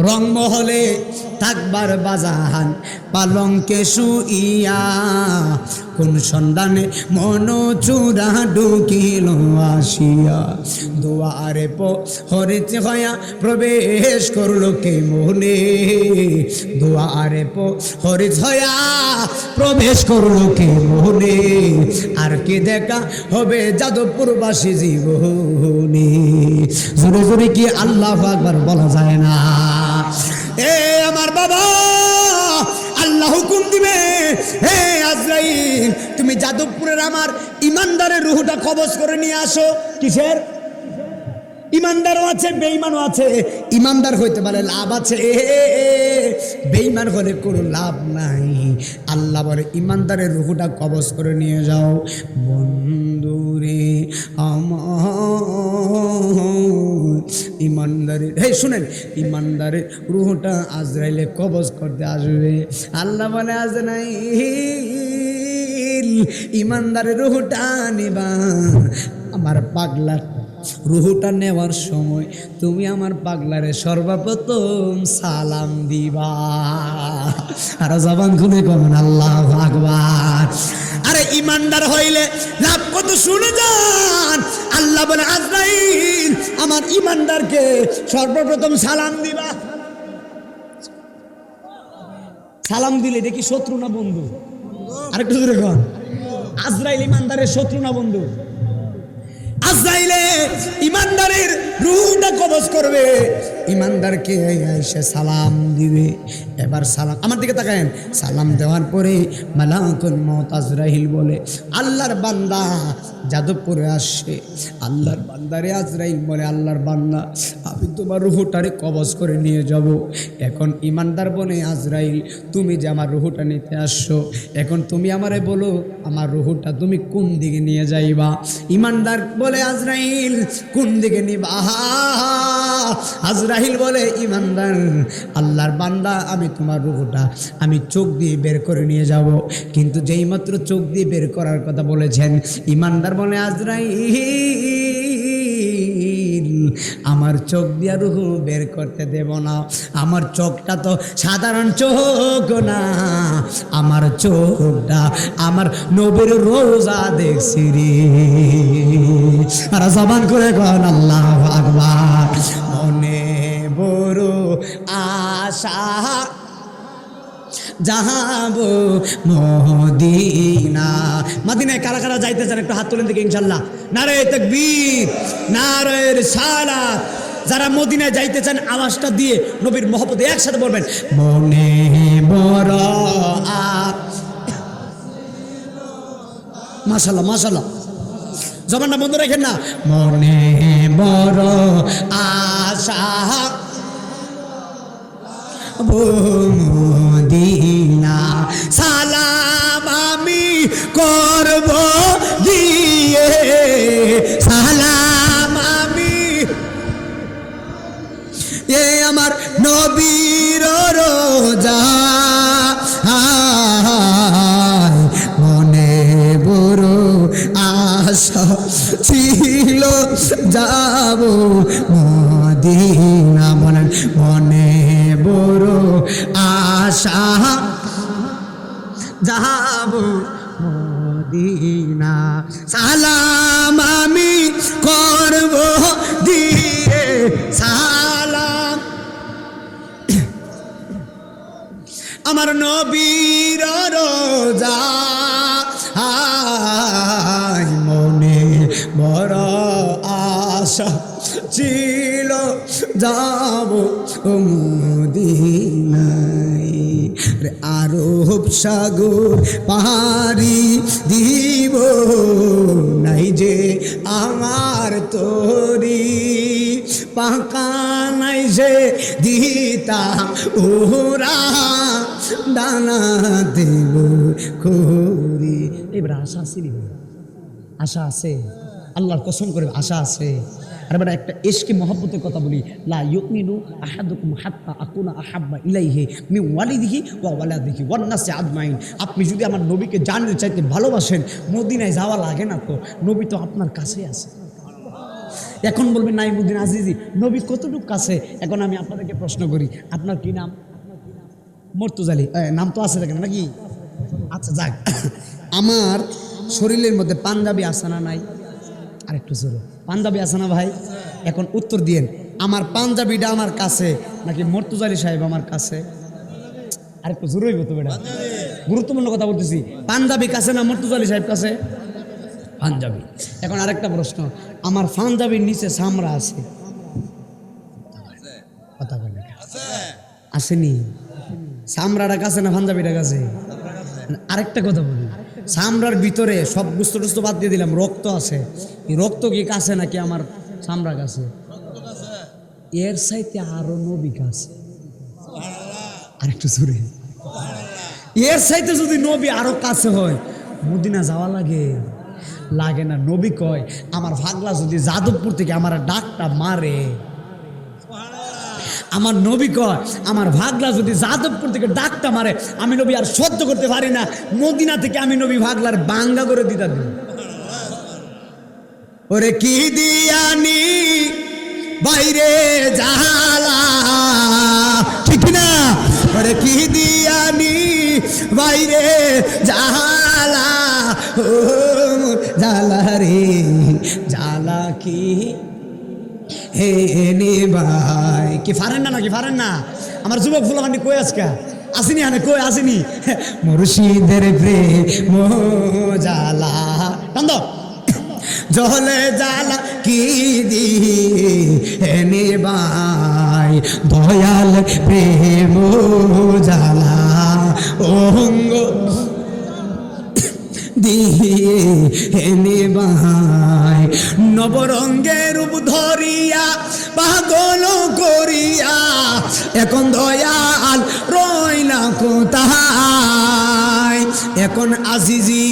রংমহলে থাকবার বাজান পালঙ্কে শুইয়া, কোন সন্ধানে মন চূড়া ঢুকিল আসিয়া, দুয়ারে হরিতে হইয়া প্রবেশ করলো কে মনে, দুয়ারে হরিত হইয়া প্রবেশ করলো কে মনে, আর কি দেখা হবে যাদবপুরবাসী জীবনে। জোরে জোরে কি আল্লাহু আকবার বলা যায় না? এ আমার বাবা, আল্লাহ হুকুম দিবে, হে আজরাইল তুমি যাদবপুরের আমার ইমানদারের রূহটা কবজ করে নিয়ে আসো। কিসের? ইমানদারও আছে বেঈমানও আছে। ইমানদার হইতে পারে লাভ আছে, বেঈমান হলে কোনো লাভ নাই। আল্লাহ বলে ইমানদারের রূহটা কবজ করে নিয়ে যাও। বন্ধুরে আমার ইমানদারের, হে শুনেন, ইমানদারের রূহটা আজরাইলে কবজ করতে আসবে। আল্লাহ বলে আজরাইল ইমানদারের রূহটা নিবা। আমার পাগলা রুহুটা নেওয়ার সময় তুমি আমার পাগলারে সর্বপ্রথম সালাম দিবা। আর জবান খুলে কখন আল্লাহু আকবার। আরে ইমানদার হইলে লাভ কত শুনে যান। আল্লাহ বলে আজরাইল আমার ইমানদারকে সর্বপ্রথম সালাম দিবা। সালাম দিলে দেখি শত্রু না বন্ধু? আরেকটু জোরে কন। আজরাইল ইমানদারের শত্রু না বন্ধু? আজরাইলে ইমানদারের রূহটা কবজ করবে, ইমানদারকে এসে সালাম দিবে। এবার সালাম আমার দিকে তাকায়েন। সালাম দেওয়ার পরে মালাকুল মউত আজরাইল বলে আল্লাহর বান্দা যাদবপুরে আসছে। আল্লাহর বান্দারে আজরাইল বলে আল্লাহর বান্দা আমি তোমার রূহটারে কবজ করে নিয়ে যাব। এখন ইমানদার বলে আজরাইল তুমি যে আমার রূহটা নিতে আসছো, এখন তুমি আমারে বলো আমার রূহটা তুমি কোন দিকে নিয়ে যাইবা। ইমানদার বলে আজরাইল কোন দিকে নিবা? আজরাইল বলে ইমানদার আল্লাহর বান্দা আমি তোমার রূহটা আমি চোখ দিয়ে বের করে নিয়ে যাব। কিন্তু যেই মাত্র চোখ দিয়ে বের করার কথা বলেছেন, ইমানদার বলে আজরাইল আমার চোখ দিয়ে রূহ বের করতে দেব না। আমার চোখটা তো সাধারণ চোখ না, আমার চোখটা আমার নবীর রোজা দেখছি রে। আর জবান করে কন আল্লাহু আকবার। মনে বড় আশা যাহাবো মদিনা। মদিনায় কারা কারা যাইতে চান একটু হাত তুলেন দেখি ইনশাল্লাহ। নারে তাকবীর, নারে রিসালাত। যারা মদিনায় যাইতে চান আওয়াজটা দিয়ে নবীর মহব্বতে একসাথে বলবেন মনে বড় মাশাআল্লাহ মাশাআল্লাহ। জবানটা বন্ধ রাখেন না। মনে বড় আশা মদিনা সালাম আমি করব গিয়ে সালাম আমি এ আমার নবীর রোজা মনে বড় আশা ছিল যাব মদিনা বলেন মনে বড় আশা যাব মদিনা সালাম আমি করব দিয়ে সালাম আমার নবীর রোজা মনে বড় আশা ছিল যাব মদিনায় আরব সাগর পাহাড়ি দিব নাই যে আমার তোরি পাকা নাই যে দিতাম ওরা দানা দেব করি এবার আশা আসেনি আশা আছে আল্লাহর কসম করে আশা আছে আর এবার একটা ইশকে মহব্বতের কথা বলি লা ইউমিনু আহাদুকুম হাত্তা আকুনা আহাব্বা ইলাইহি মিন ওয়ালিদিহি ওয়া ওয়ালাদিহি ওয়ান নাসি আজমাইন আপনি যদি আমার নবীকে জানতে চাইতে ভালোবাসেন মদিনায় যাওয়া লাগে না তো নবী তো আপনার কাছেই আছে এখন বলবেন নাইমুদ্দিন আজিজি নবী কতটুকু কাছে এখন আমি আপনাদেরকে প্রশ্ন করি আপনার কি নাম মর্তুজালি নাম তো আছে দেখেন নাকি আচ্ছা যাক আমার শরীরের মধ্যে পাঞ্জাবি আছে না নাই আরেকটু জোরে পাঞ্জাবি আছে না ভাই এখন উত্তর দিয়েন আমার পাঞ্জাবিটা আমার কাছে নাকি মর্তুজালি সাহেব আমার কাছে আরেকটু জোরে হইব তো বেটা গুরুত্বপূর্ণ কথা বলতেছি পাঞ্জাবি কাছে না মর্তুজালি সাহেব কাছে পাঞ্জাবি এখন আরেকটা প্রশ্ন আমার পাঞ্জাবির নিচে চামড়া আছে কথা বলে আসেনি চামড়াটা কাছে না পাঞ্জাবিটা কাছে আরেকটা কথা বলি চামড়ার ভিতরে সব গুস্ত টুস্ত বাদ দিয়ে দিলাম রক্ত আছে এই রক্ত কি কাছে নাকি আমার চামড়া কাছে এর সাইতে আরো নবী কাছে আরেকটু জোরে এর সাইতে যদি নবী আরো কাছে হয় মদিনা যাওয়া লাগে লাগে না নবী কয় আমার ভাগলা যদি যাদবপুর থেকে আমার ডাকটা মারে আমার নবী কয় আমার ভাগলা যদি যাদবপুর থেকে ডাকটা মারে আমি নবী আর সহ্য করতে পারি না মদিনা থেকে আমি নবী ভাগলার বাঙ্গা করে দিতে দিই ওরে কি দিয়ানি বাইরে জালা ঠিক না ওরে কি দিয়ানি বাইরে জালা ও জালা রে জালা কি হে নে ভাই কি ফারেন না নাকি ফারেন না আমার যুবক ফুলাবানি কই আজকা আসেনি হানে কই আসেনি মুর্শিদের প্রেম জালা কান্দ জলে জালা কি দি নে ভাই দয়াল প্রেম জালা অঙ্গ দিয়ে হেনে বাই নবরঙ্গের রূপ ধরিয়া পাগল করিয়া এখন দয়াল রইলা কোথায় এখন আজিজি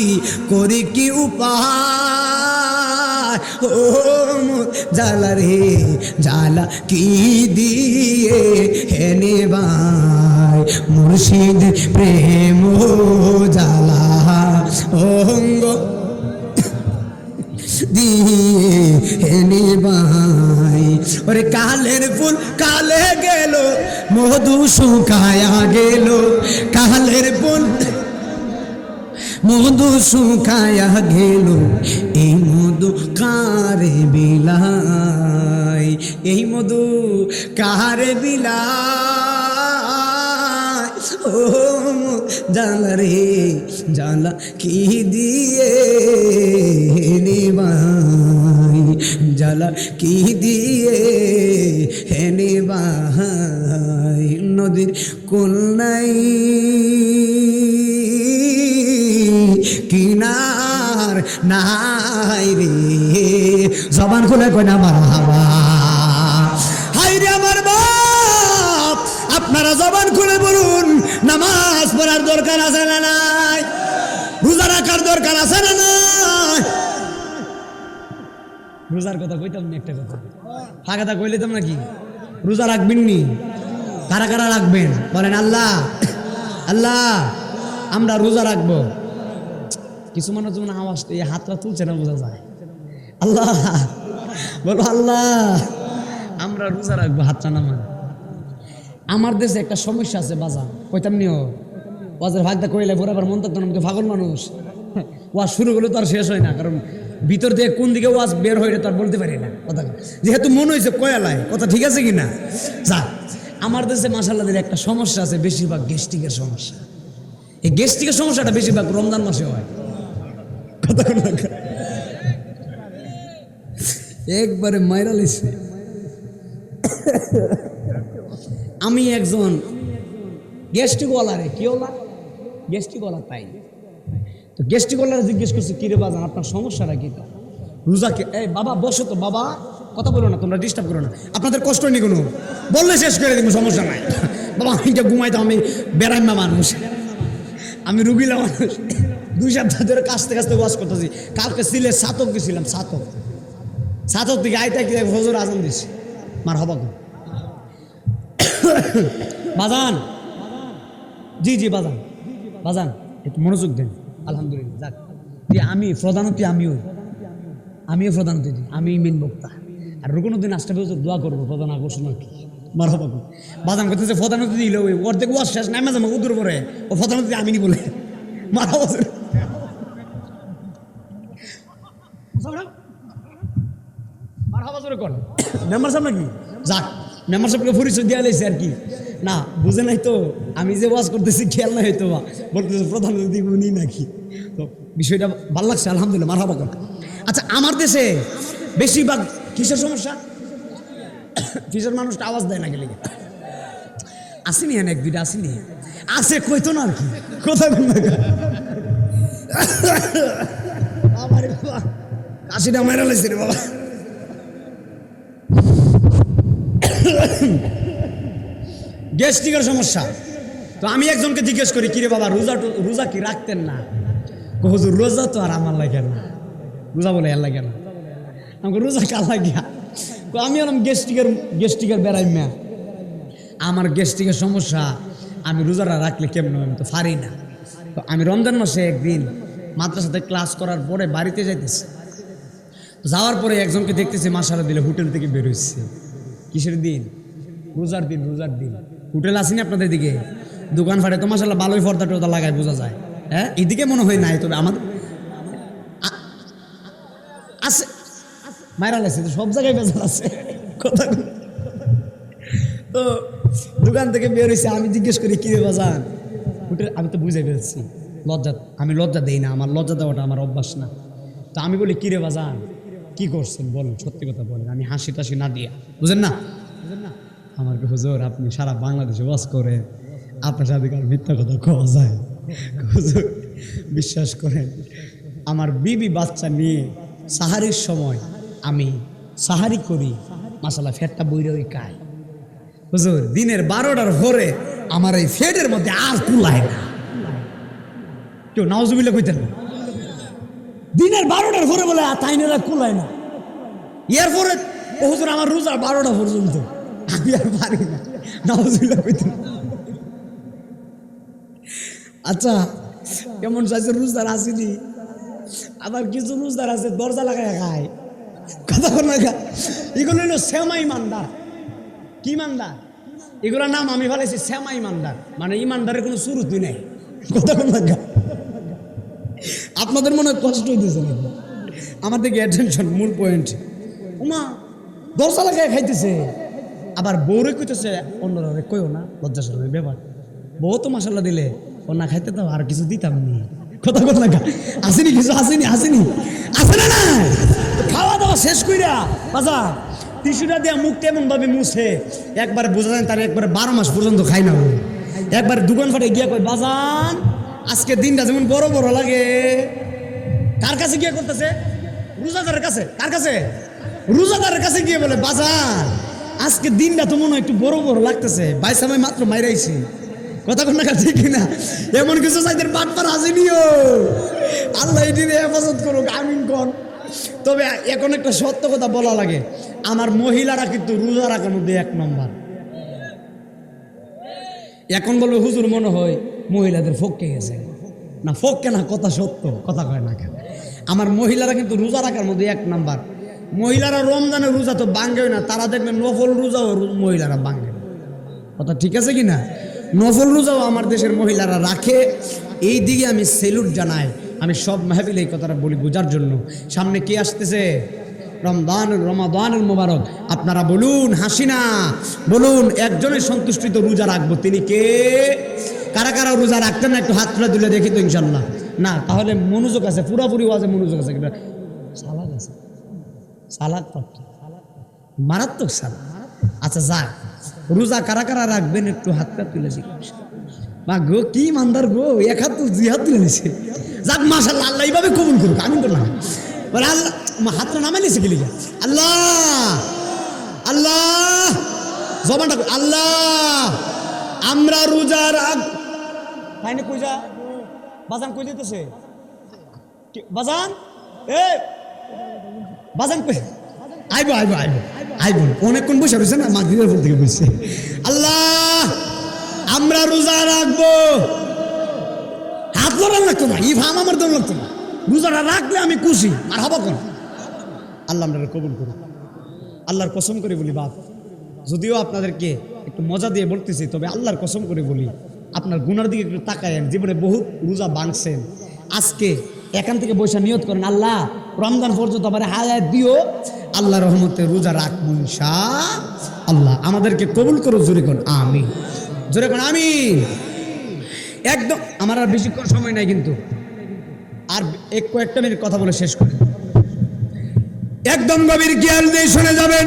করি কি উপায় ও জালা রে জালা কি দিয়ে হেনে বাই মুর্শিদ প্রেম জালা অঙ্গ দিয়ে হেনে বাই ওরে কালের ফুল কালে গেল মধু শুকায়া গেল কালের ফুল মধু শুকায়া গেল এই মধু কারে বিলাই এই মধু কারে বিলাই ও জালা রে জালা কি দিয়ে হেনে ভাই জালা কি দিয়ে হেনে ভাই নদীর কোল নাই কিনার নাই রে জবান খুলে কই না মারহাবা হাই রে আমার বাপ আপনারা জবান খুলে বলুন, নামাজ পড়ার দরকার আছে না নাই? রোজা রাখার দরকার আছে না নাই? রোজার কথা কইতাম না, একটা কথা ফাঁকাটা কইলে তো নাকি রোজা রাখবেন নি? কারা কারা রাখবেন বলেন? আল্লাহ আল্লাহ আমরা রোজা রাখবো। কিছু মানুষ যেমন আওয়াজ এই হাতটা তুলছে না, বোঝা যায়। আল্লাহ বলো, আল্লাহ আমরা রোজা রাখবো, হাতটা নামান। আমার দেশে একটা সমস্যা আছে বাজার, কইতাম নিও ওয়াজের ভাগটা কইলে পরে আবার মন থাকতো না, পাগল মানুষ। ওয়াজ শুরু করলে তো আর শেষ হয় না, কারণ ভিতর দিয়ে কোন দিকে ওয়াজ বের হয়ে তো আর বলতে পারি না কথা। যেহেতু মনে হয়েছে কয়ালায় কথা, ঠিক আছে কিনা? যা, আমার দেশে মাশাআল্লাহ একটা সমস্যা আছে, বেশিরভাগ গ্যাস্ট্রিকের সমস্যা। এই গ্যাস্ট্রিকের সমস্যাটা বেশিরভাগ রমজান মাসে হয়। কথা একবারে মাইরা লিছে। আমি একজন গ্যাস্ট্রিকওয়ালারে, কি ওলা গ্যাস্ট্রিকওয়ালা তাই তো গ্যাস্ট্রিকওয়ালারে জিজ্ঞেস করছি, কিরে বাজান আপনার সমস্যাটা কি? রোজাকে এই বাবা বসো তো বাবা, কথা বলো না, তোমরা ডিস্টার্ব করো না, আপনাদের কষ্ট নেই কোনো, বললে শেষ করে দিব, সমস্যা নাই। বাবা আমি এটা ঘুমাইতো, আমি বেড়াইমা মানুষ, আমি রুগীলা মানুষ, 2 সপ্তাহ ধরে কাছতে কাছতে ওয়াজ করতেছি। কালকে সিলেট সাতক গেছিলাম, সাতক থেকে আইটা কি ফজর আজান দিছি, মার হবা বাজান। জি জি বাজান, বাজান একটু মনোযোগ দেন। আলহামদুলিল্লাহ, যাক আমি প্রধানমন্ত্রী, আমিও প্রধানমন্ত্রী, আমি মেন বক্তা। আর কোনো দিন আসতে পেয়ে দোয়া করবো প্রধান আকর্ষণ আর কি, মার হবা বাজান করতেছে। প্রধানমন্ত্রী দিল ওই অর্ধেক ওয়াজ শেষ নামে যাবো উদূর পরে, ও প্রধানমন্ত্রী আমি নি বলে মার হবা। মেম্বার সাহেব নাকি? যাক, মেম্বার সাহেবকে পরিচয় দেওয়া লাগছে আর কি। না বুঝে নাই তো, আমি যে ওয়াজ করতেছি খেয়াল নাই হয়তো, বলতেছে প্রধানমন্ত্রী উনি নাকি। তো বিষয়টা ভালো লাগছে, আলহামদুলিল্লাহ, মারহাবা কর। আচ্ছা, আমার দেশে বেশিরভাগ কিসের সমস্যা? কিসের মানুষটা আওয়াজ দেয় না গেলে আসেনি, এক দুইটা আসেনি, আছে কইতো না আর কি, কোথায় আমার কাশিটা মেরা লাগছে রে বাবা। গ্যাস্ট্রিকের সমস্যা। তো আমি একজনকে জিজ্ঞেস করি, কিরে বাবা রোজা কি রাখতেন না? হুজুর রোজা তো আর আমার লাগে না। রোজা বলে আর লাগে না, আমাকে রোজা কাল লাগিয়া। আমি হলাম গ্যাস্ট্রিকের বেড়াই মেয়া, আমার গ্যাস্ট্রিকের সমস্যা, আমি রোজাটা রাখলে কেমন? আমি তো পারি না। তো আমি রমজান মাসে একদিন মাদ্রাসাতে ক্লাস করার পরে বাড়িতে যাইতেছি, যাওয়ার পরে একজনকে দেখতেছি মাশাআল্লাহ দিলে হোটেল থেকে বেরোচ্ছে। কিসের দিন? রোজার দিন। হোটেল আসেনি আপনাদের দিকে? দোকান ফাটে তো মাশাআল্লাহ ভালোই পর্দা টর্দা লাগায়, বোঝা যায়। হ্যাঁ, এদিকে মনে হয় নাই, তবে আমাদের আছে মাইরা লাগছে, সব জায়গায় বেজাল আছে কথা। তো দোকান থেকে বের হয়েছে, আমি জিজ্ঞেস করি, কিরে বাজান হোটেল? আমি তো বুঝে ফেলছি, আমি লজ্জা দেই না, আমার লজ্জা দেওয়াটা আমার অভ্যাস না। তো আমি বলি, কিরে বাজান কি করছেন বলেন, সত্যি কথা বলেন। আমি হাসি টাসি না দিয়া, বুঝেন না? আমার হুজুর আপনি সারা বাংলাদেশে ওয়াজ করে, আপনার সাথে কার মিথ্যা কথা কওয়া যায়? হুজুর বিশ্বাস করেন, আমার বিবি বাচ্চা নিয়ে সাহারির সময় আমি সাহারি করি, মাশাআল্লাহ ফেটটা বইরে ওই খাই। হুজুর দিনের 12টার পরে আমার এই ফেটের মধ্যে আর কুলায় না। কেউ নাউজুবিল্লাহ কইতেন না? দিনের 12টার পরে বলে তাইনেরা কুলায় না। এরপরে ও হুজুর আমার রোজা 12টা পর্যন্ত, আমি আর পারি না। নাউজুবিল্লাহ কইতেন। আচ্ছা, কেমন চাইছে? রোজদার আসেনি, আবার কিছু রোজদার আছে দরজা লাগায় খায়, কথা বল না। এগুলো হলো শ্যামা ইমানদার। কি ইমানদার? এগুলোর নাম আমি বলেছি শ্যামা ইমানদার, মানে ইমানদারের কোনো শুরুতেই নেই, কথা বল না। আপনাদের মনে কষ্ট হইতেছে নাকি? আমার দিকে অ্যাটেনশন, মূল পয়েন্ট। ওমা দরজা লাগায় খাইতেছে, আবার বউরে কইতেছে অন্যরা কইও না, লজ্জা শরমের ব্যাপার। বউ তো মাশাআল্লাহ দিলে ও না খাইতে তো আর কিছু দিতাম নি, কথা বল না। আসেনি কিছু, আসেনি আসে না। খাওয়া দাওয়া শেষ কইরা বাজার টিস্যুটা দিয়ে মুখটা এমন ভাবে মুছে, একবার বোঝা যায় তার একবারে 12 মাস পর্যন্ত খাই না। একবার দোকান ফাটে গিয়া কই, বাজান আজকে দিনটা যেমন বড় বড় লাগে। কার কাছে গিয়ে করতেছে? রোজাদারের কাছে। কার কাছে? রোজাদারের কাছে গিয়ে বলে, বাজান আজকে দিনটা তো মনে হয় একটু বড় বড় লাগতেছে, 22 মাত্র মাইরাইছি। কথা কোন না ঠিক কিনা? এমন কিছু চাইতে বাটপার আসেনিও, আল্লাহ এটি হেফাজত করুক, আমিন কোন। তবে এখন একটা সত্য কথা বলা লাগে, আমার মহিলারা কিন্তু রোজা রাখার মধ্যে 1 নম্বর। এখন বলবে হুজুর মনে হয় মহিলাদের ফক্কে গেছে, না ফক্কে না, কথা সত্য, কথা কয় না কেন। আমার মহিলারা কিন্তু রোজা রাখার মধ্যে 1 নম্বর। মহিলারা রমজানের রোজা তো ভাঙ্গেও না, তারা দেখবেন নফল রোজাও মহিলারা ভাঙ্গে। কথা ঠিক আছে কিনা? নফল রোজাও আমার দেশের মহিলারা রাখে। এই দিকে আমি সেলুট জানাই। আমি সব মাহফিলে এই কথাটা বলি বোঝার জন্য। সামনে কি আসতেছে? রমাদানুল মুবারক। আপনারা বলুন, হাসিনা বলুন, একজনের সন্তুষ্টিত রোজা রাখবো, তিনি কে? কারা কারা রোজা রাখতেন না একটু হাত তুলে দিলে দেখি তো ইনশাল্লাহ। না তাহলে মনোযোগ আছে, পুরোপুরি ওয়াজে মনোযোগ আছে। সালাদ আছে, সালাদ প্রাপ্ত, মারাত্মক সালাদ। আচ্ছা যাক, রোজা কারা কারা রাখবেন একটু হাতটা তুলে জিজ্ঞাসা। মা গো কি মান্দার গো, 1 হাত তো 2 হাত তুলে নিছে। যাক মাশাআল্লাহ, আল্লাহ এইভাবে কবুল করুক, আমিন তো না বলে। আল্লাহ হাতটা নামাই নিছে কি লিখা? আল্লাহ আল্লাহ, জবানটা আল্লাহ, আমরা রোজা রাখ তাইনে কই যা বাজান, কই যেতেছে বাজান? এ বাজান কই? আইব আইব আইব আইব, অনেকক্ষণ বসে রয়েছে না, মাগরিবের পর থেকে বসছে। আল্লাহ আমরা রোজা রাখবো। হাত লড়ান লাগতো না, এই ভাম আমার দৌড় লাগতো না। রোজাটা রাখলে আমি খুশি, আর হবা কোন। আল্লাহ আমরা কবুল করুন। আল্লাহর কসম করে বলি বাপ, যদিও আপনাদেরকে একটু মজা দিয়ে বলতেছি, তবে আল্লাহর কসম করে বলি, আপনার গুনার দিকে একটু তাকায়েন। জীবনে বহুত রোজা ভাঙছেন, আজকে এখান থেকে বৈশা নিয়ত করেন, আল্লাহ রমজান পর্যন্ত আমার হায়াত দিও, আল্লাহ রহমতে রোজা রাখবো ইনশাআল্লাহ। আমাদেরকে কবুল করো, জোরে কোন আমিন, জোরে কোন আমিন। একদম আমার আর বেশিক্ষণ সময় নাই, কিন্তু আর কয়েকটা মিনিট কথা বলে শেষ করি। একদম গভীর জ্ঞান দিয়ে শুনে যাবেন।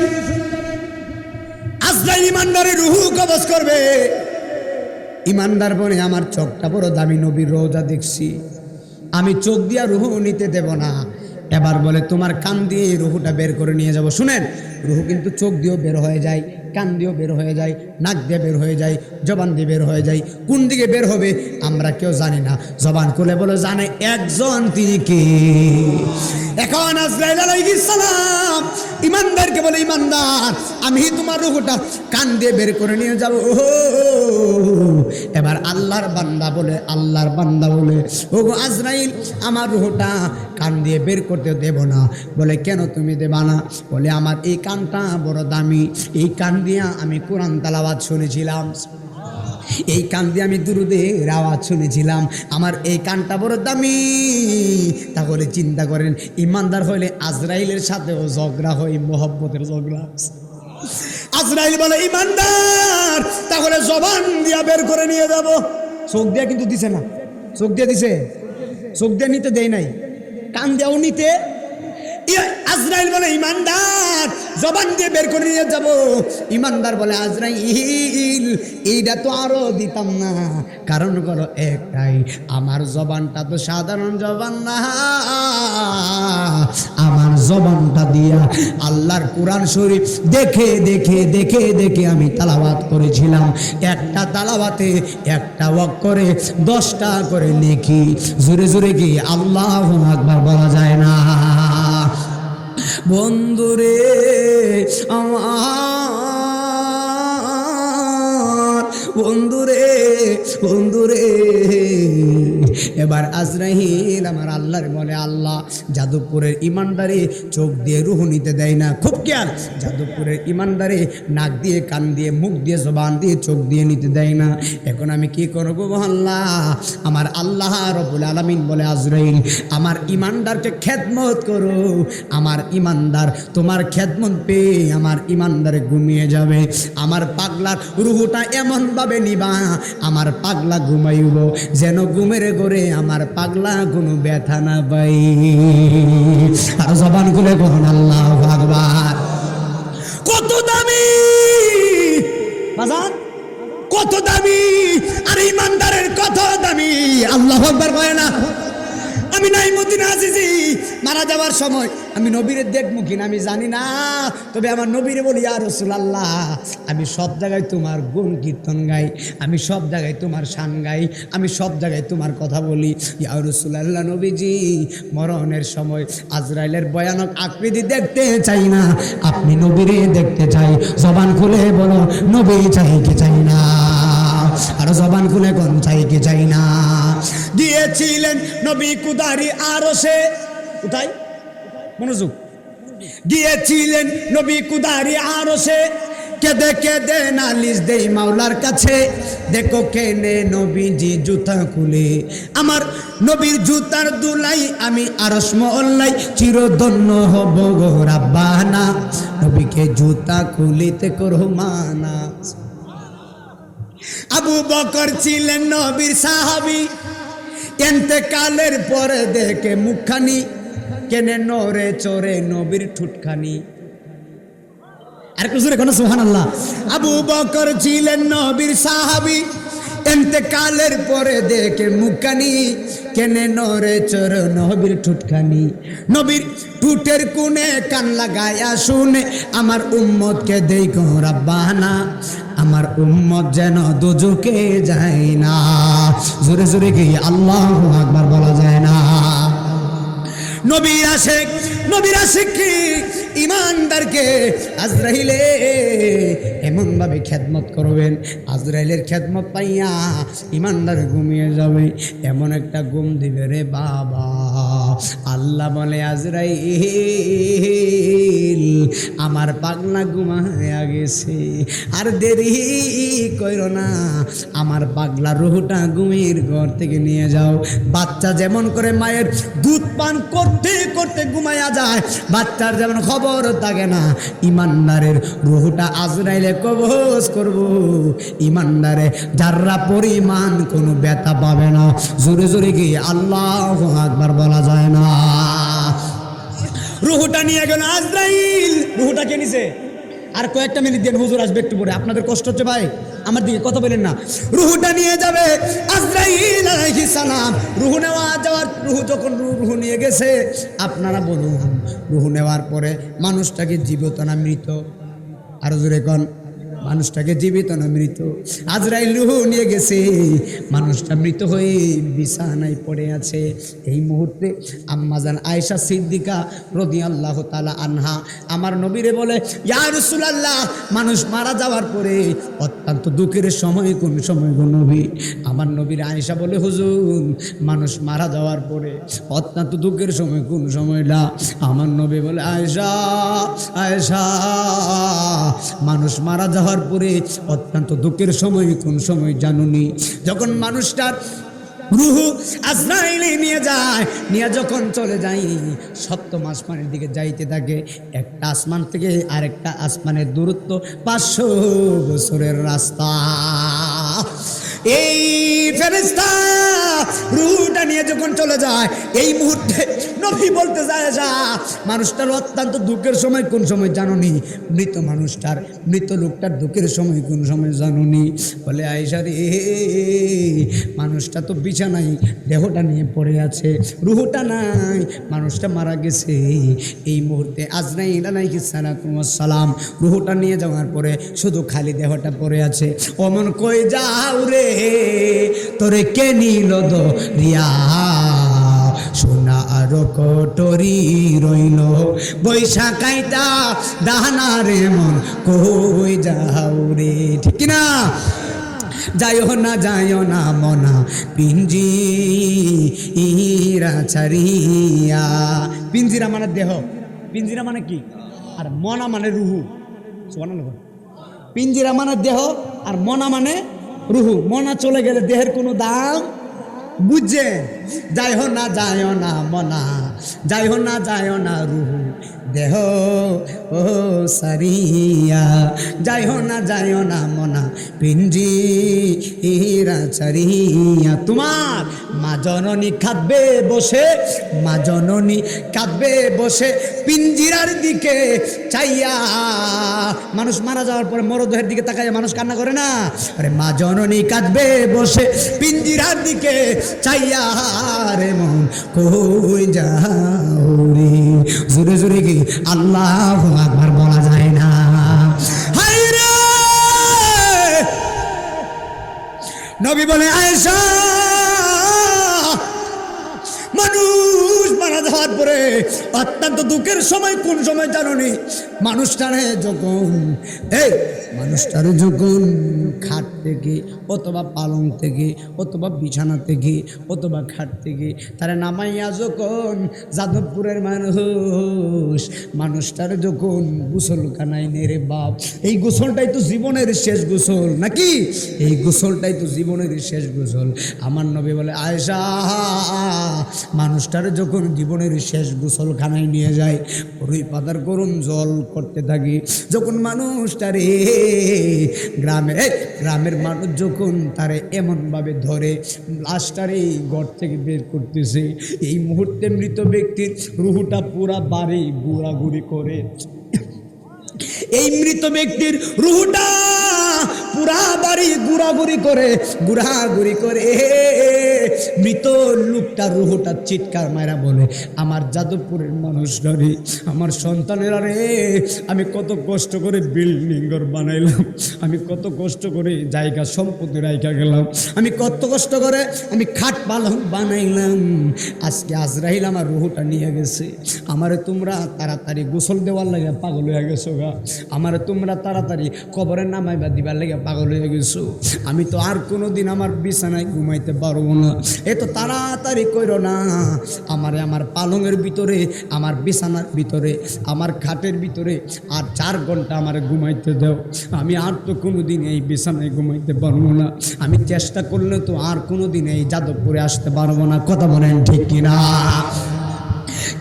আজরাইল ইমানদারের রুহু কবজ করবে। ইমানদার বলে আমার চোখটা বড় দামি, নবীর রওজা দেখছি, আমি চোখ দিয়া রুহু নিতে দেব না। এবার বলে তোমার কান দিয়ে রুহুটা বের করে নিয়ে যাব। শুনেন, রুহু কিন্তু চোখ দিয়েও বের হয়ে যায়, কান দিয়েও বের হয়ে যায়, নাক দিয়ে বের হয়ে যায়, জবান দিয়ে বের হয়ে যায়। কোন দিকে বের হবে আমরা কেউ জানি না। জবান খুলে বলে জানে একজন, তিনি কে? এখন আজরাইল আলাইহিস সালাম ইমানদারকে বলে, ইমানদার আমি তোমার রুহুটা কান দিয়ে বের করে নিয়ে যাব। এবার আল্লাহর বান্দা বলে, আল্লাহর বান্দা বলে, ও আজরাইল আমার রুহুটা কান দিয়ে বের করতে দেব না। বলে কেন তুমি দেবা না? বলে আমার এই কানটা বড় দামি, এই কান দিয়ে আমি কোরআন তেলাওয়াত শুনেছিলাম, এই কান দিয়ে আমি দুরূদের আওয়াজ শুনেছিলাম, আমার এই কানটা বড় দামি। তাহলে চিন্তা করেন, ইমানদার হইলে আজরাইলের সাথেও ঝগড়া হয়, মোহব্বতের ঝগড়া। আজরাইল বলে ইমানদার তাহলে জবান দিয়া বের করে নিয়ে যাব। চোখ দিয়া কিন্তু দিছে না, চোখ দিয়ে দিছে, চোখ দিয়ে নিতে দেয় নাই, কান দিয়াও নিতে। আজরাইল বলে ইমানদার জবান দিয়ে বের করে নিয়ে যাব। ইমানদার বলে আজরাইল এইটা তো আরো দিতাম না, কারণ করো একটাই, আমার জবানটা তো সাধারণ জবান না, আমার জবানটা দিয়া আল্লাহর কোরআন শরীফ দেখে দেখে দেখে দেখে আমি তালাওয়াত করেছিলাম। একটা তালাওয়াতে একটা অক্ষরে 10টা করে নেকি। জোরে জোরে কি আল্লাহু আকবার বলা যায় না? বন্ধুরে আমার, বন্ধুরে বন্ধুরে। এবার আজরাইল আমার আল্লাহর বলে, আল্লাহ যাদবপুরের ইমানদারে চোখ দিয়ে রুহ নিতে দেয় না। খুব খেয়াল, যাদবপুরের ইমানদারে নাক দিয়ে, কান দিয়ে, মুখ দিয়ে, জবান দিয়ে, চোখ দিয়ে নিতে দেয় না। এখন আমি কি করবো আল্লাহ? আমার আল্লাহ রব্বুল আলামিন বলে, আজরাইল আমার ইমানদারকে খেদমত করো। আমার ইমানদার তোমার খেদমত পেয়ে আমার ইমানদারে ঘুমিয়ে যাবে। আমার পাগলার রুহুটা এমন ভাবে নিবা, আমার পাগলা ঘুমাইব যেন ঘুমের ঘরে আমার পাগলা কোনো ব্যথা না পাই। আর জবান খুলে কোন আল্লাহু আকবার। কত দামি বাজান, কত দামি, আর ইমানদারের কত দামি। আল্লাহু আকবার কয় না? আমি নাই মদিনা আজিজি মারা যাওয়ার সময় আমি নবীরে দেখবো কিনা আমি জানি না, তবে আমার নবীরে বলি ইয়া রাসূলুল্লাহ, আমি সব জায়গায় তোমার গুণ কীর্তন গাই, আমি সব জায়গায় তোমার শান গাই, আমি সব জায়গায় তোমার কথা বলি। ইয়া রাসূলুল্লাহ, নবীজি মরণের সময় আজরাইলের ভয়ানক আকৃতি দেখতে চাই না, আপনি নবীরে দেখতে চাই। জবান খুলে বলো নবী চাই কি চাই না, আর জবান খুলে কোন চাই কি চাই না। গিয়েছিলেন নবী কুদারি আরশে, কোথায় মনোযোগ, গিয়েছিলেন নবী কুদারি আরশে, কেঁদে কেঁদে নালিশ দেই মাওলার কাছে, দেখো কেনে নবীজি জুতা খুলে, আমার নবীর জুতার দুলাই আমি আরশ মহল্লাই চিরধন্য হব গো রাব্বানা, নবীকে জুতা খুলিতে করো মানা। আবু বকর ছিলেন নবীর সাহাবী, ইন্তেকালের পরে দেখে মুখখানি, কেনে নরে চরে নবীর ঠুটখানি। আর কিছু রেখো না সুবহানাল্লাহ। আবু বকর ছিলেন নবীর সাহাবী, ইন্তেকালের পরে দেখে মুখখানি, কেনে নরে চর নবীর ঠুটখানি। নবীর ঠুটের কোণে কান লাগায়া শুনে, আমার উম্মতকে দেই গো রাব্বানা, আমার উম্মত যেন দোজকে যায় না। জোরে জোরে কি আল্লাহু আকবার বলা যায় না? নবীর আশিক, নবীর আশিক কি ইমানদারকে আজরাইলে এমন ভাবে খেদমত করবেন, আজরাইলের খেদমত পাইয়া ইমানদার ঘুমিয়ে যাবে, এমন একটা ঘুম দিবে রে বাবা। আল্লাহ বলে আজরাইল আমার পাগলা ঘুমায়া গেছে, আর দেরি কইরো না, আমার পাগলা রুহটা ঘুমের ঘর থেকে নিয়ে যাও। বাচ্চা যেমন করে মায়ের দুধ পান করতে করতে ঘুমায়া যায়, বাচ্চার যেমন খবর থাকে না, ইমানদারের রুহটা আজরাইলে কবজ করব, ইমানদারে যাররা পরিমাণ কোনো ব্যথা পাবে না। জোরে জোরে গিয়ে আল্লাহু আকবার বলা যায় না। রুহটা নিয়ে গেল আজরাইল, রুহটা কে নিছে? আর কয়েকটা মিনিট দেন, হুজুর আসবে একটু পরে। আপনাদের কষ্ট হচ্ছে ভাই, আমার দিকে কথা বলেন না। রুহুটা নিয়ে যাবে আজরাইল আলাইহিস সালাম। রুহু নেওয়া যাওয়ার, রুহু যখন রুহু নিয়ে গেছে, আপনারা বলুন রুহু নেওয়ার পরে মানুষটাকে জীবিত না মৃত? আরো জোরে কোন, মানুষটাকে জীবিত না মৃত? আজরাইল রুহু নিয়ে গেছে, মানুষটা মৃত হয়ে বিছানায় পড়ে আছে। এই মুহূর্তে আম্মাজান আয়েশা সিদ্দিকা রাদিয়াল্লাহু তাআলা আনহা আমার নবীরে বলে, ইয়া রাসূলুল্লাহ, মানুষ মারা যাওয়ার পরে অত্যন্ত দুঃখের সময় কোন সময় গো নবী? আমার নবীর আয়েশা বলে, হুজুর, মানুষ মারা যাওয়ার পরে অত্যন্ত দুঃখের সময় কোন সময়টা? আমার নবী বলে, আয়েশা আয়েশা, মানুষ মারা যাওয়ার পরে অত্যন্ত দুঃখের সময় কোন সময় জানুনি? যখন মানুষটার রুহু আজরাইলে নিয়ে যায়, নিয়ে যখন চলে যাই সপ্তম আসমানের দিকে যাইতে থাকে, একটা আসমান থেকে আরেকটা আসমানের দূরত্ব 500 বছরের রাস্তা। এই ফেরেশতা রুহটা নিয়ে যখন চলে যায়, এই মুহূর্তে নবী বলতে যায়, যা মানুষটার অত্যন্ত দুঃখের সময় কোন সময় জানুনি? মৃত মানুষটার, মৃত লোকটার দুঃখের সময় কোন সময় জানুনি? বলে, আয়েশা রে, মানুষটা তো বিছানায় দেহটা নিয়ে পড়ে আছে, রুহটা নাই, মানুষটা মারা গেছে। এই মুহূর্তে আজরাইল আলাইহিস সালাম রুহটা নিয়ে যাওয়ার পরে শুধু খালি দেহটা পড়ে আছে। অমন কই যাও রে, তোরে কে নিল দরিয়া, সোনা আর কটরি রইল বৈশাখাইটা ডানা রে, মন কই যাও রে? ঠিক না? যাইও না যাইও না মনা পিঞ্জিরা ছাড়িয়া। পিঞ্জিরা মানে দেহ, পিঞ্জিরা মানে কি? আর মনা মানে রুহু। পিঞ্জিরা মানে দেহ, আর মনা মানে রুহু। মনা চলে গেলে দেহের কোনো দাম বুঝছে? যাইও না মনা, যাইও না রুহু দেহ ও সারিয়া, যাইও না মনা পিঞ্জিরা ছাড়িয়া। তোমার মা জননী কাঁদবে বসে, মা জননী কাঁদবে বসে পিঞ্জিরার দিকে চাইয়া। মানুষ মারা যাওয়ার পরে মরদেহের দিকে তাকায় মানুষ কান্না করে না? আরে মা জননী কাঁদবে বসে পিঞ্জিরার দিকে চাইয়া, রে মন কই যাও রে। জোরে জোরে কি আল্লাহু আকবার বলা যায় না? হায় রে নবী বলে আয়েশা, মানুষ মারা যাওয়ার পরে অত্যন্ত দুঃখের সময় কোন সময় জানো নি? মানুষটারে যখন খাট থেকে অথবা পালং থেকে অথবা বিছানা থেকে অথবা খাট থেকে তারা নামাইয়া যখন যাদবপুরের মানুষটারে যখন গোসলখানায় নেরে বাপ, এই গোসলটাই তো জীবনের শেষ গোসল নাকি? এই গোসলটাই তো জীবনের শেষ গোসল। আমার নবী বলে আয়েশা, মানুষটারে যখন জীবনের শেষ গোসলখানায় নিয়ে যায়, রুই পাতার গরম জল করতে থাকি, যখন মানুষটারে গ্রামের মানুষ যখন তারে এমনভাবে ধরে লাশটারে ঘর থেকে বের করতেছে, এই মুহূর্তে মৃত ব্যক্তির রুহটা পুরা বাড়ি ঘোরাঘুরি করে। এই মৃত ব্যক্তির রুহটা পুরা বাড়ি ঘোরাঘুরি করে মৃত লোকটা রুহটা চিৎকার মারা বলে, আমার যাদবপুরের মানুষরা রে, আমার সন্তানেরা রে, আমি কত কষ্ট করে বিল্ডিং ঘর বানাইলাম, আমি কত কষ্ট করে জায়গা সম্পত্তি রাইখা গেলাম, আমি কত কষ্ট করে আমি খাট পালং বানাইলাম, আজকে আজরাইল আমার রুহটা নিয়ে গেছে। আমারে তোমরা তাড়াতাড়ি গোসল দেওয়ার লাগে পাগল হয়ে গেছো গা, আমারে তোমরা তাড়াতাড়ি কবরে নামাইবা দিবার লাগে পাগল হয়ে গেছো। আমি তো আর কোনোদিন আমার বিছানায় ঘুমাইতে পারবো না, এত তাড়াতাড়ি কইরো না। আমারে আমার পালঙের ভিতরে, আমার বিছানার ভিতরে, আমার খাটের ভিতরে আর 4 ঘন্টা আমারে ঘুমাইতে দাও। আমি আর তো কোনোদিন এই বিছানায় ঘুমাইতে পারবো না, আমি চেষ্টা করলে তো আর কোনোদিন এই যাদবপুরে আসতে পারবো না। কথা বলেন ঠিক কিনা?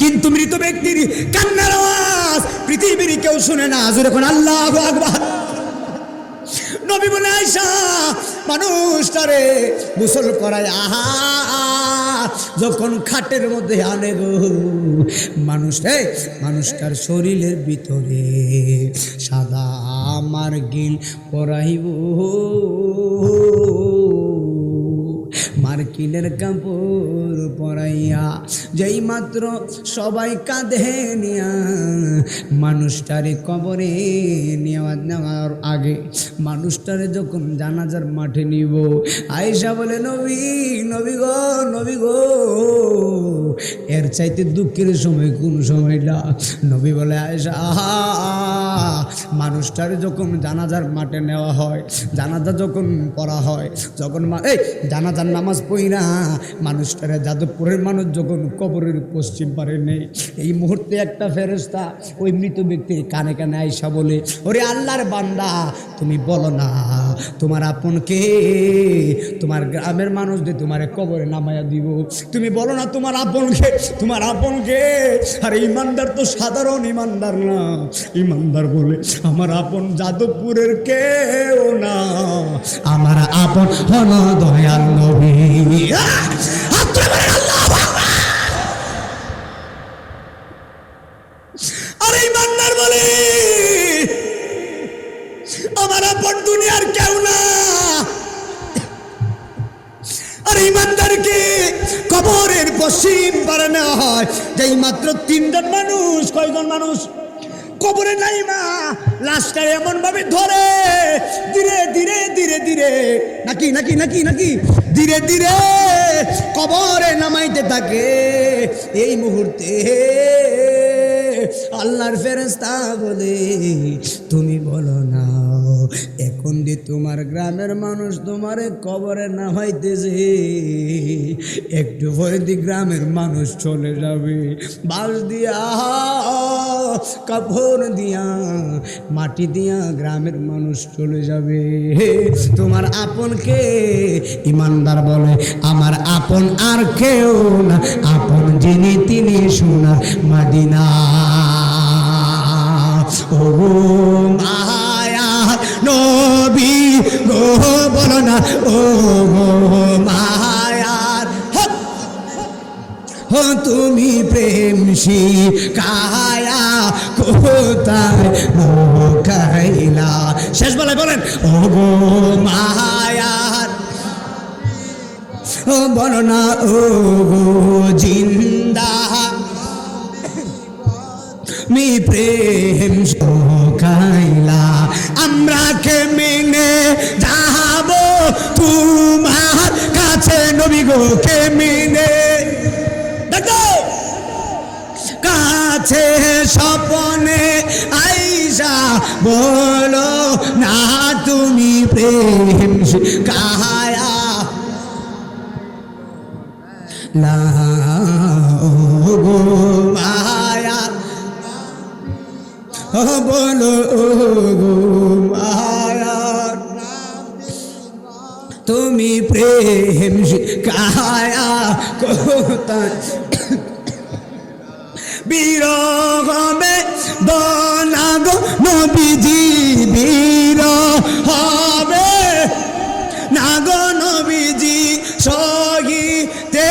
কিন্তু মৃত ব্যক্তির কান্নার আওয়াজ পৃথিবীর কেউ শুনে না। যখন আল্লাহু আকবার। নবী বলে আয়েশা, মানুষটারে গোসল করায় যখন খাটের মধ্যে আনে গো, মানুষটার শরীরের ভিতরে সাদা মার্গিল পরাইব, মার্কিনের কাপড় পরাইয়া যেই মাত্র সবাই কাঁধে নিয়া মানুষটারে কবরে নেওয়ার আগে মানুষটারে যখন জানাজার মাঠে নিব, আয়েশা বলে নবী গো, এর চাইতে দুঃখের সময় কোন সময়টা? নবী বলে আয়েশা, মানুষটারে যখন জানাজার মাঠে নেওয়া হয়, জানাজা যখন পড়া হয়, যখন জানাজার নামাজ পড়িনা মানুষটারে যাদবপুরের মানুষ যখন কবরের পশ্চিম পারে নেই, এই মুহূর্তে একটা ফেরেশতা ওই মৃত ব্যক্তির কানে কানে আয়েশা বলে, ওরে আল্লাহর বান্দা, তুমি বলো না তোমার আপন কে? তোমার গ্রামের মানুষদের তোমারে কবরে নামাইয়া দিব, তুমি বলো না তোমার আপন কে? তোমার আপন কে? আর ইমানদার তো সাধারণ ইমানদার না, ইমানদার বলে আমার আপন যাদবপুরের কেউ না, আমার আপন হন দয়াল নবী। আর ইমানদার বলে আমার আপন দুনিয়ার কেউ না। আর ইমানদারকে কবরের পশ্চিম পারে নেওয়া হয়, যেই মাত্র 3 জন মানুষ, কয়জন মানুষ কবরে নাই মা লাশটা এমন ভাবে ধরে ধীরে ধীরে ধীরে ধীরে নাকি নাকি নাকি নাকি ধীরে ধীরে কবরে নামাইতে থাকে। এই মুহূর্তে আল্লাহর ফেরেশতা বলে, তুমি বলো না এখন যে তোমার গ্রামের মানুষ তোমারে কবরে নামাইতেছে, একটু পরে দি গ্রামের মানুষ চলে যাবে, বাঁশ দিয়া কাপড় দিয়া মাটি দিয়া গ্রামের মানুষ চলে যাবে, তোমার আপন কে? ইমানদার বলে আমার আপন আর কেউ না, আপন যিনি তিনি সোনার মদিনা। ও মায়া নবী গো বলো না ও মায়ার হো তুমি প্রেম শিখায়া কোথায় লুকাইলা শেষ বেলায় বলেন ও গো মায়ার ও বলো না ও গো জিন্দা মি প্রেম শিখাইলা আমরা কেমনে যাব তোমার কাছে নবী গো কেমনে কাছে স্বপনে আইসা বলো না তুমি প্রেম শিখায়া লা ও গো মায়া বলো ও গো মায়া তুমি প্রেম শিখায়া কোথায় বিরহমে বনাগো নবীজি বিরহমে নাগো নবীজি সহিতে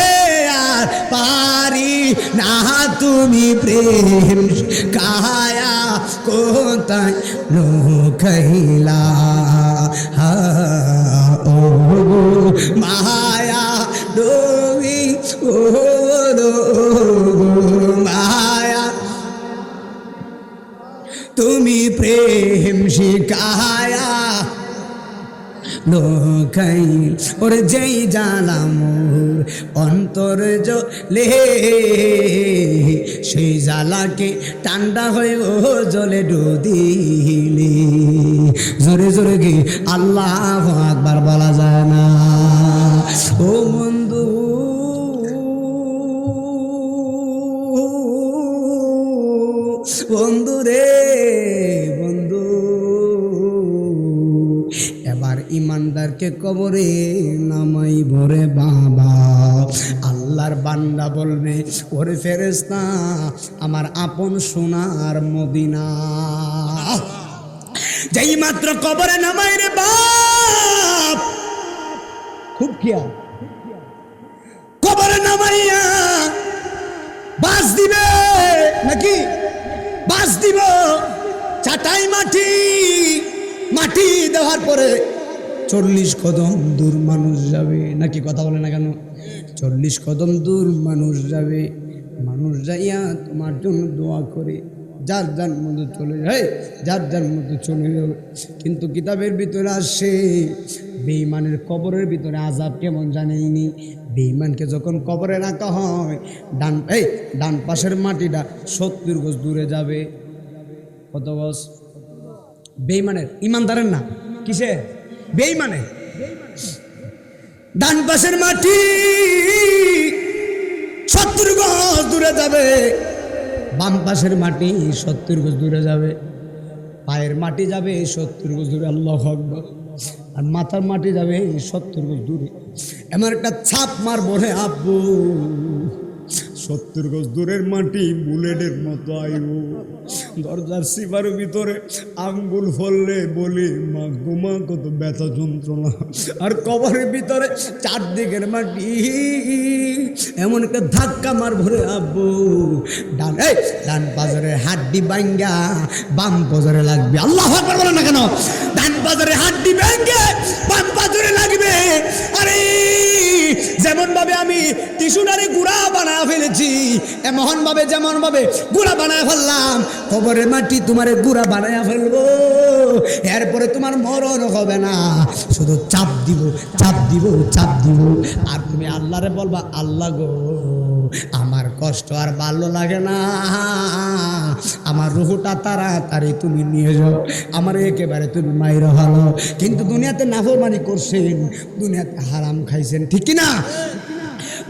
আর পারি না তুমি প্রেম কায়া কোথায় লুকাইলা ও মায়া ডোবি ও মায়া তুমি প্রেম শিখায়া লোকাই ওর যেই জালাম অন্তর জলে সেই জ্বালাকে ঠান্ডা হয়ে ও জলে ডুদিলে জোরে জোরে গে আল্লাহু আকবার বলা যায় না ও বন্ধু বন্ধু রে বন্ধু এবার ইমানদারকে কবরে নামাই ভরে বাবা আল্লাহর বান্দা বলবে ওরে ফেরেশতা আমার আপন সোনার মদিনা যেই মাত্র কবরে নামাই রে বাপ খুব খেয়াল কবরে নামাইয়া বাস দিবে নাকি বাস দিব চাটাই মাটি মাটি দেওয়ার পরে 40 কদম দূর মানুষ যাবে নাকি কথা বলে না কেন 40 কদম দূর মানুষ যাবে মানুষ যাইয়া তোমার জন্য দোয়া করে যার যার মধ্যে চলে যায় যার যার মধ্যে চলে যাবে কিন্তু কিতাবের ভিতরে আসে বেঈমানের কবরের ভিতরে আযাব কেমন জানেননি বেঈমানকে যখন কবরে রাখা হয় ডান পাশের মাটিটা 70 গজ দূরে যাবে কত গজ বেঈমানের ইমানদারের না কিসে বেঈমানের ডান পাশের মাটি 70 গজ দূরে যাবে বাম পাশের মাটি 70 গজ দূরে যাবে পায়ের মাটি যাবে 70 গজ দূরে আল্লাহু আকবার আর মাথার মাটি যাবে 70 গজ দূরে এমন একটা ছাপ মারবো রে আব্বু 70 গজ দূরের মাটি বুলেটের মতো আইব দরজার সিপার ভিতরে আঙ্গুল ফললে বলি মা গোমা কত ব্যথা যন্ত্রণা আর কবরের ভিতরে চারদিকের মাটি এমন একটা ধাক্কা মারবো রে আব্বু ডান পাজরের হাড্ডি ভাঙ্গা বাম পাজরে লাগবে আল্লাহু আকবার বলেন না কেন ডান পাজরের হাড্ডি ভাঙ্গে বাম পাজরে লাগবে আরে যেমন ভাবে আমি টিস্যুটারে গুড়া বানায় ফেলেছি এমন ভাবে যেমন ভাবে গুড়া বানায় ফেললাম কবরের মাটি তোমারে গুড়া বানায় ফেলবো এরপরে তোমার মরণ হবে না শুধু চাপ দিব চাপ দিব চাপ দিব আর তুমি আল্লাহরে বলবা আল্লাহ গো আমার কষ্ট আর ভালো লাগে না আমার রুহটা তাড়াতাড়ি তুমি নিয়ে যাও আমার একেবারে তুমি মাইরা ভালো কিন্তু দুনিয়াতে নাফরমানি করছেন দুনিয়াতে হারাম খাইছেন ঠিক কি না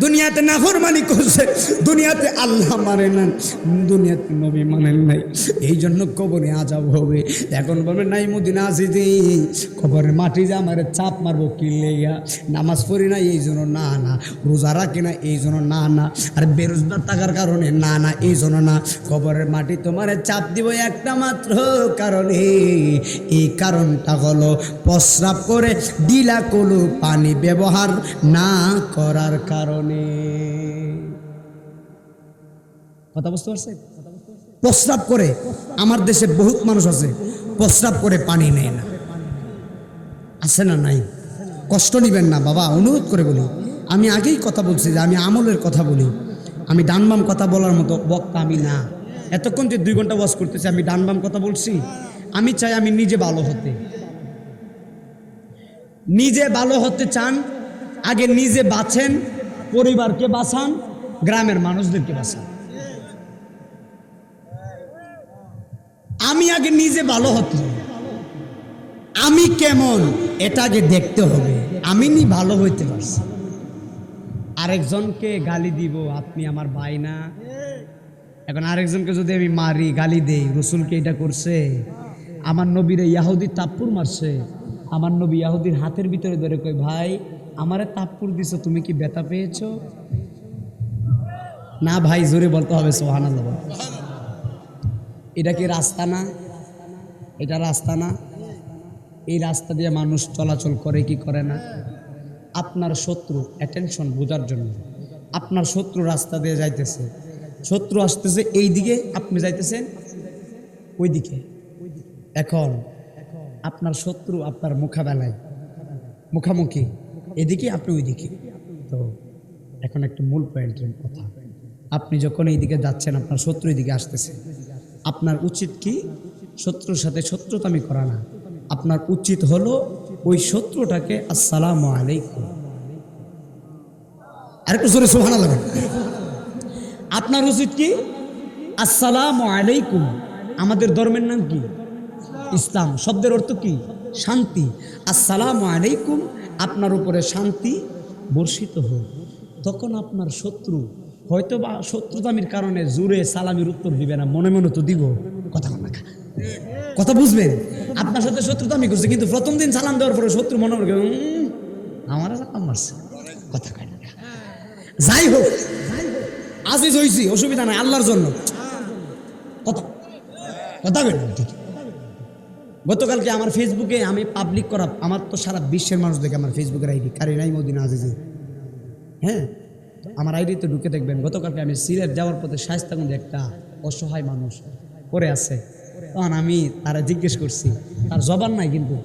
দুনিয়াতে নাফরমানি করছে, দুনিয়াতে আল্লাহ মানে না, দুনিয়াতে নবী মানেন নাই, এই জন্য কবরে আযাব হবে। এখন বলবেন নাইমুদ্দিন আজিজি কবরের মাটি যে আমার চাপ মারবো কি লেগা, নামাজ পড়ি না এই জন্য না না, রোজা রাখি না এই জন্য না না, আর বেরোজগার থাকার কারণে না না এই জন্য না, কবরের মাটি তোমার চাপ দিব একটা মাত্র কারণে, এই কারণটা হলো প্রস্রাব করে ডিলা কলু পানি ব্যবহার না করার কারণে। কথা বুঝতে পারছেন? প্রস্রাব করে, আমার দেশে বহুত মানুষ আছে প্রস্রাব করে পানি নেয় না, আছে না নাই? কষ্ট নিবেন না বাবা, অনুরোধ করে বলি। আমি আগেই কথা বলছি যে আমি আমলের কথা বলি, আমি ডানবাম কথা বলার মতো বক্তা আমি না। এতক্ষণ যে 2 ঘন্টা ওয়াজ করতেছি আমি ডানবাম কথা বলছি? আমি চাই আমি নিজে ভালো হতে, নিজে ভালো হতে চান, আগে নিজে বাঁচেন, পরিবারকে বাঁচান, গ্রামের মানুষদেরকে বাঁচান। আমি আগে নিজে ভালো হতে, আমি কেমন এটা আগে দেখতে হবে, আমি নি ভালো হইতে পারছি। আরেকজনকে গালি দিব আপনি আমার ভাই না, এখন আরেকজনকে যদি আমি মারি গালি দেই, রসুলকে এটা করছে, আমার নবীরে ইয়াহুদি তাপ্পুর মারছে, আমার নবী ইয়াহুদির হাতের ভিতরে ধরে কই ভাই আমারে তাপ্পুর দিছো, তুমি কি ব্যথা পেয়েছো? না ভাই, জোরে বলতে হবে সুবহানাল্লাহ। এটা কি রাস্তা না? এটা রাস্তা না? এই রাস্তা দিয়ে মানুষ চলাচল করে কি করে না? আপনার শত্রু, অ্যাটেনশন বোঝার জন্য, আপনার শত্রু রাস্তা দিয়ে যাইতেছে, শত্রু আসতেছে এই দিকে, আপনি যাইতেছেন ওই দিকে। এখন আপনার শত্রু আপনার মোকাবেলায়, মুখামুখি, এদিকে আপনি ওই দিকে। তো এখন একটা মূল পয়েন্টের কথা, আপনি যখন এই দিকে যাচ্ছেন আপনার শত্রু এই দিকে আসতেছে, আপনার উচিত কি? শত্রুর সাথে শত্রুতামি করা না, আপনার উচিত হলো ওই শত্রুটাকে আসসালামু আলাইকুম, আরেকটু জোরে সুবহানাল্লাহ। আপনার উচিত কি? আসসালামু আলাইকুম। আমাদের ধর্মের নাম কি? ইসলাম। শব্দের অর্থ কি? শান্তি। আসসালামু আলাইকুম, আপনার উপরে শান্তি বর্ষিত হোক। তখন আপনার শত্রু হয়তো বা শত্রুতামির কারণে জোরে সালামির উত্তর দিবে না, মনে মনে তো দিব। কথা না, কথা বুঝবেন? আপনার সাথে শত্রুতামি করছে, কিন্তু প্রথম দিন সালাম দেওয়ার পরে শত্রু মনে করে আমার সালাম মারছে, কথা কয় না। যাই হোক, আজিজ হইছি, অসুবিধা নাই, আল্লাহর জন্য কথা কথা কয় না। গতকালকে আমার ফেসবুকে আমি পাবলিক করা, আমার তো সারা বিশ্বের মানুষ দেখে আমার ফেসবুকের আইডি কারি নাইমুদ্দিন আজিজি, হ্যাঁ আমার আইডিতে ঢুকে দেখবেন। গতকালকে আমি সিলেট যাওয়ার পথে শায়েস্তাগঞ্জ একটা অসহায় মানুষ পড়ে আছে, তখন আমি তারা জিজ্ঞেস করছি, তার জবান নাই কিন্তু,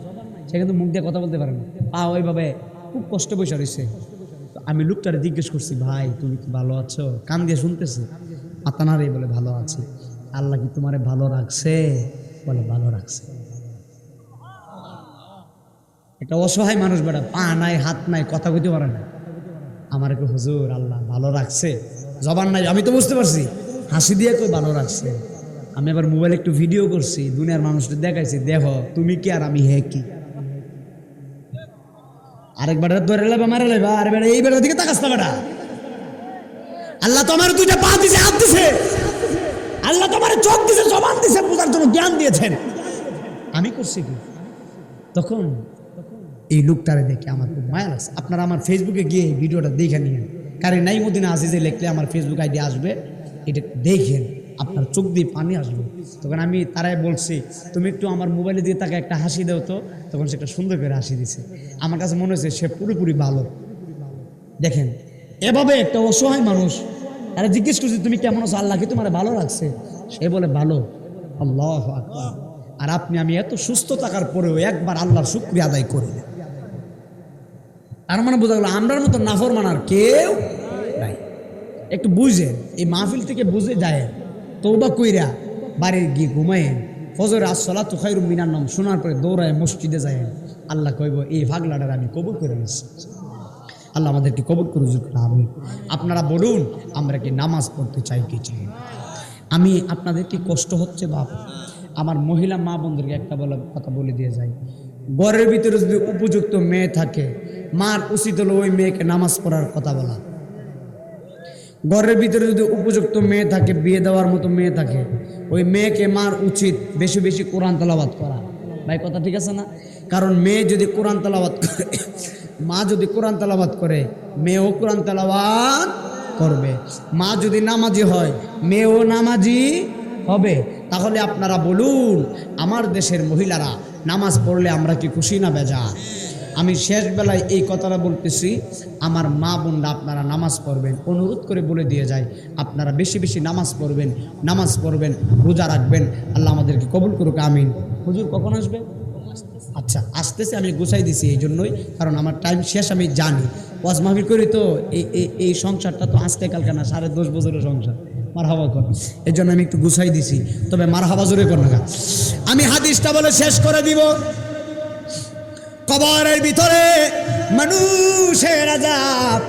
সে কিন্তু মুখ দিয়ে কথা বলতে পারে না, পা ওইভাবে খুব কষ্ট বসে রয়েছে। তো আমি লোকটারে জিজ্ঞেস করছি, ভাই তুমি কি ভালো আছো? কান দিয়ে শুনতেছি, মাথা নাড়ে বলে ভালো আছি। আল্লাহ কি তোমারে ভালো রাখছে? বলে ভালো রাখছে। একটা অসহায় মানুষ বেটা, পা নাই হাত নাই, কথা কইতে পারে না, আমার একটু হুজুর আল্লাহ ভালো রাখছে, জবান নাই, আমি তো বুঝতে পারছি, হাসি দিয়ে কই ভালো রাখছে। আমি আবার মোবাইলে একটু ভিডিও করছি, দুনিয়ার মানুষদের দেখাইছি, দেখো তুমি কি আর আমি হে কি। আরেকবার ধরে লেবা মারা লেবা, আর বেটা এই বেটার দিকে তাকাস না বেটা। আল্লাহ তোমার 2টা পা দিছে, হাত দিছে, আল্লাহ তোমার চোখ দিছে, জবান দিছে, বোঝার জন্য জ্ঞান দিয়েছেন, আমি করছি কি? তখন এই লোকটারে দেখে আমার খুব মায়া লাগছে। আপনারা আমার ফেসবুকে গিয়ে এই ভিডিওটা দেখে নিন, কারি নাইমুদ্দিন আজিজে লিখলে আমার ফেসবুক আইডি আসবে, এটা দেখেন, আপনার চোখ দিয়ে পানি আসবে। তখন আমি তারাই বলছি, তুমি একটু আমার মোবাইলে দিয়ে তাকে একটা হাসি দাও তো। তখন সে একটা সুন্দর করে হাসি দিছে, আমার কাছে মনে হয়েছে সে পুরোপুরি ভালো। দেখেন, এভাবে একটা অসহায় মানুষ, তারা জিজ্ঞেস করছে তুমি কেমন আছো, আল্লাহ কি তোমার ভালো লাগছে? সে বলে ভালো। আল্লাহু আকবার। আর আপনি আমি এত সুস্থ থাকার পরেও একবার আল্লাহর শুকরিয়া আদায় করি না। তার মানে বোঝা গেল আমরার মতো নাফরমান আর কেউ নাই। একটু বুঝেন, এই মাহফিল থেকে বুঝে যায়, তওবা কইরা বাড়ি গিয়ে ঘুমায়েন, ফজর আসসালাতু খায়রুম মিনান নাওম শোনার পরে দৌড়ায় মসজিদে যায়, আল্লাহ কইব এই পাগলাটার আমি কবুল করে নিচ্ছি। আল্লাহ আমাদেরকে কবুল করে আমি। আপনারা বলুন, আমরা কি নামাজ পড়তে চাই কি চাই? আমি আপনাদেরকে কষ্ট হচ্ছে বাপ, আমার মহিলা মা বোনদেরকে একটা কথা বলে দিয়ে যাই, ঘরের ভিতরে যদি উপযুক্ত মেয়ে থাকে, মার উচিত হলো ওই মেয়েকে নামাজ পড়ার কথা বলা। ঘরের ভিতরে যদি উপযুক্ত মেয়ে থাকে, বিয়ে দেওয়ার মতো মেয়ে থাকে, ওই মেয়েকে মার উচিত বেশি বেশি কোরআন তেলাওয়াত করা। ভাই কথা ঠিক আছে না? কারণ মেয়ে যদি কোরআন তেলাওয়াত করে, মা যদি কোরআন তেলাওয়াত করে, মেয়েও কোরআন তেলাওয়াত করবে। মা যদি নামাজি হয়, মেয়েও নামাজি হবে। তাহলে আপনারা বলুন, আমার দেশের মহিলারা নামাজ পড়লে আমরা কি খুশি না বেজার? আমি শেষ বেলায় এই কথাটা বলতেছি, আমার মা বোনরা আপনারা নামাজ পড়বেন, অনুরোধ করে বলে দিয়ে যায়, আপনারা বেশি বেশি নামাজ পড়বেন, রোজা রাখবেন। আল্লাহ আমাদেরকে কবুল করুক, আমিন। হুজুর কখন আসবে? আচ্ছা, আসতেছে, আমি গুছাই দিছি এই জন্যই, কারণ আমার টাইম শেষ, আমি জানি। ওয়াজ মাহফিল করি তো, এই সংসারটা তো আজকে কালকে না, 10.5 বছরের সংসার। মারহাবা কর, এই জন্য আমি একটু গুছাই দিছি। তবে মারহাবা জোরে কর না। আমি হাদিসটা বলে শেষ করে দিব। কবরের ভিতরে মানুষের আযাব,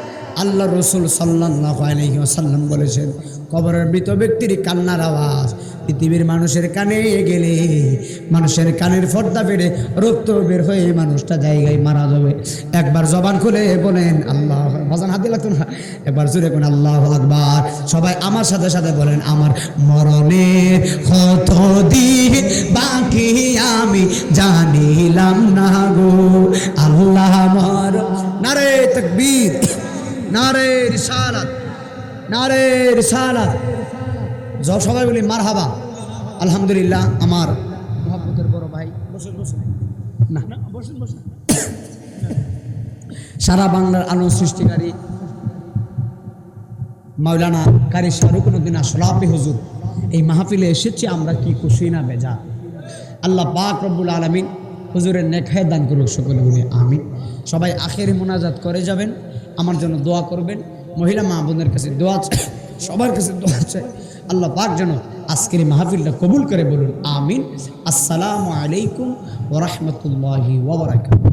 আল্লাহ রসুল সাল্লাল্লাহু আলাইহি ওয়াসাল্লাম বলেছেন, কবরের মৃত ব্যক্তির কান্নার আওয়াজ পৃথিবীর মানুষের কানে গেলে মানুষের কানের পর্দা ফেটে রক্ত বের হয়ে মানুষটা জায়গায় মারা যাবে। একবার জবান খুলে বলেন আল্লাহ, বাজান হাতে লাগতো না, একবার জোরে কোন আল্লাহু আকবার। সবাই আমার সাথে সাথে বলেন, আমার মরণের কত দিন বাকি আমি জানিলাম না গো আল্লাহ মর। নারে তাকবীর, নারে রিসালাত, নারে রিসালাত। সবাই বলি মারহাবা। আলহামদুলিল্লাহ, আমার মুহাব্বতের বড় ভাই, বসেন না, বসেন। সারা বাংলার আলো সৃষ্টিকারী মাওলানা কারি শাহরুখউদ্দিন আশরাফি হুজুর এই মাহফিলে এসেছি, আমরা কি খুশি না বেজা? আল্লাহ পাক রব্বুল আলামিন হুজুরের নেক হায়াত দান করুক, সকলে বলি আমিন। সবাই আখেরি মোনাজাত করে যাবেন, আমার জন্য দোয়া করবেন। মহিলা মা বোনের কাছে দোয়া চাই, সবার কাছে দোয়া চাই, আল্লাহ পাক যেন আজকের মাহফিলটা কবুল করে, বলুন আমিন। আসসালামু আলাইকুম ওয়া রাহমাতুল্লাহি ওয়া বারাকাতুহু।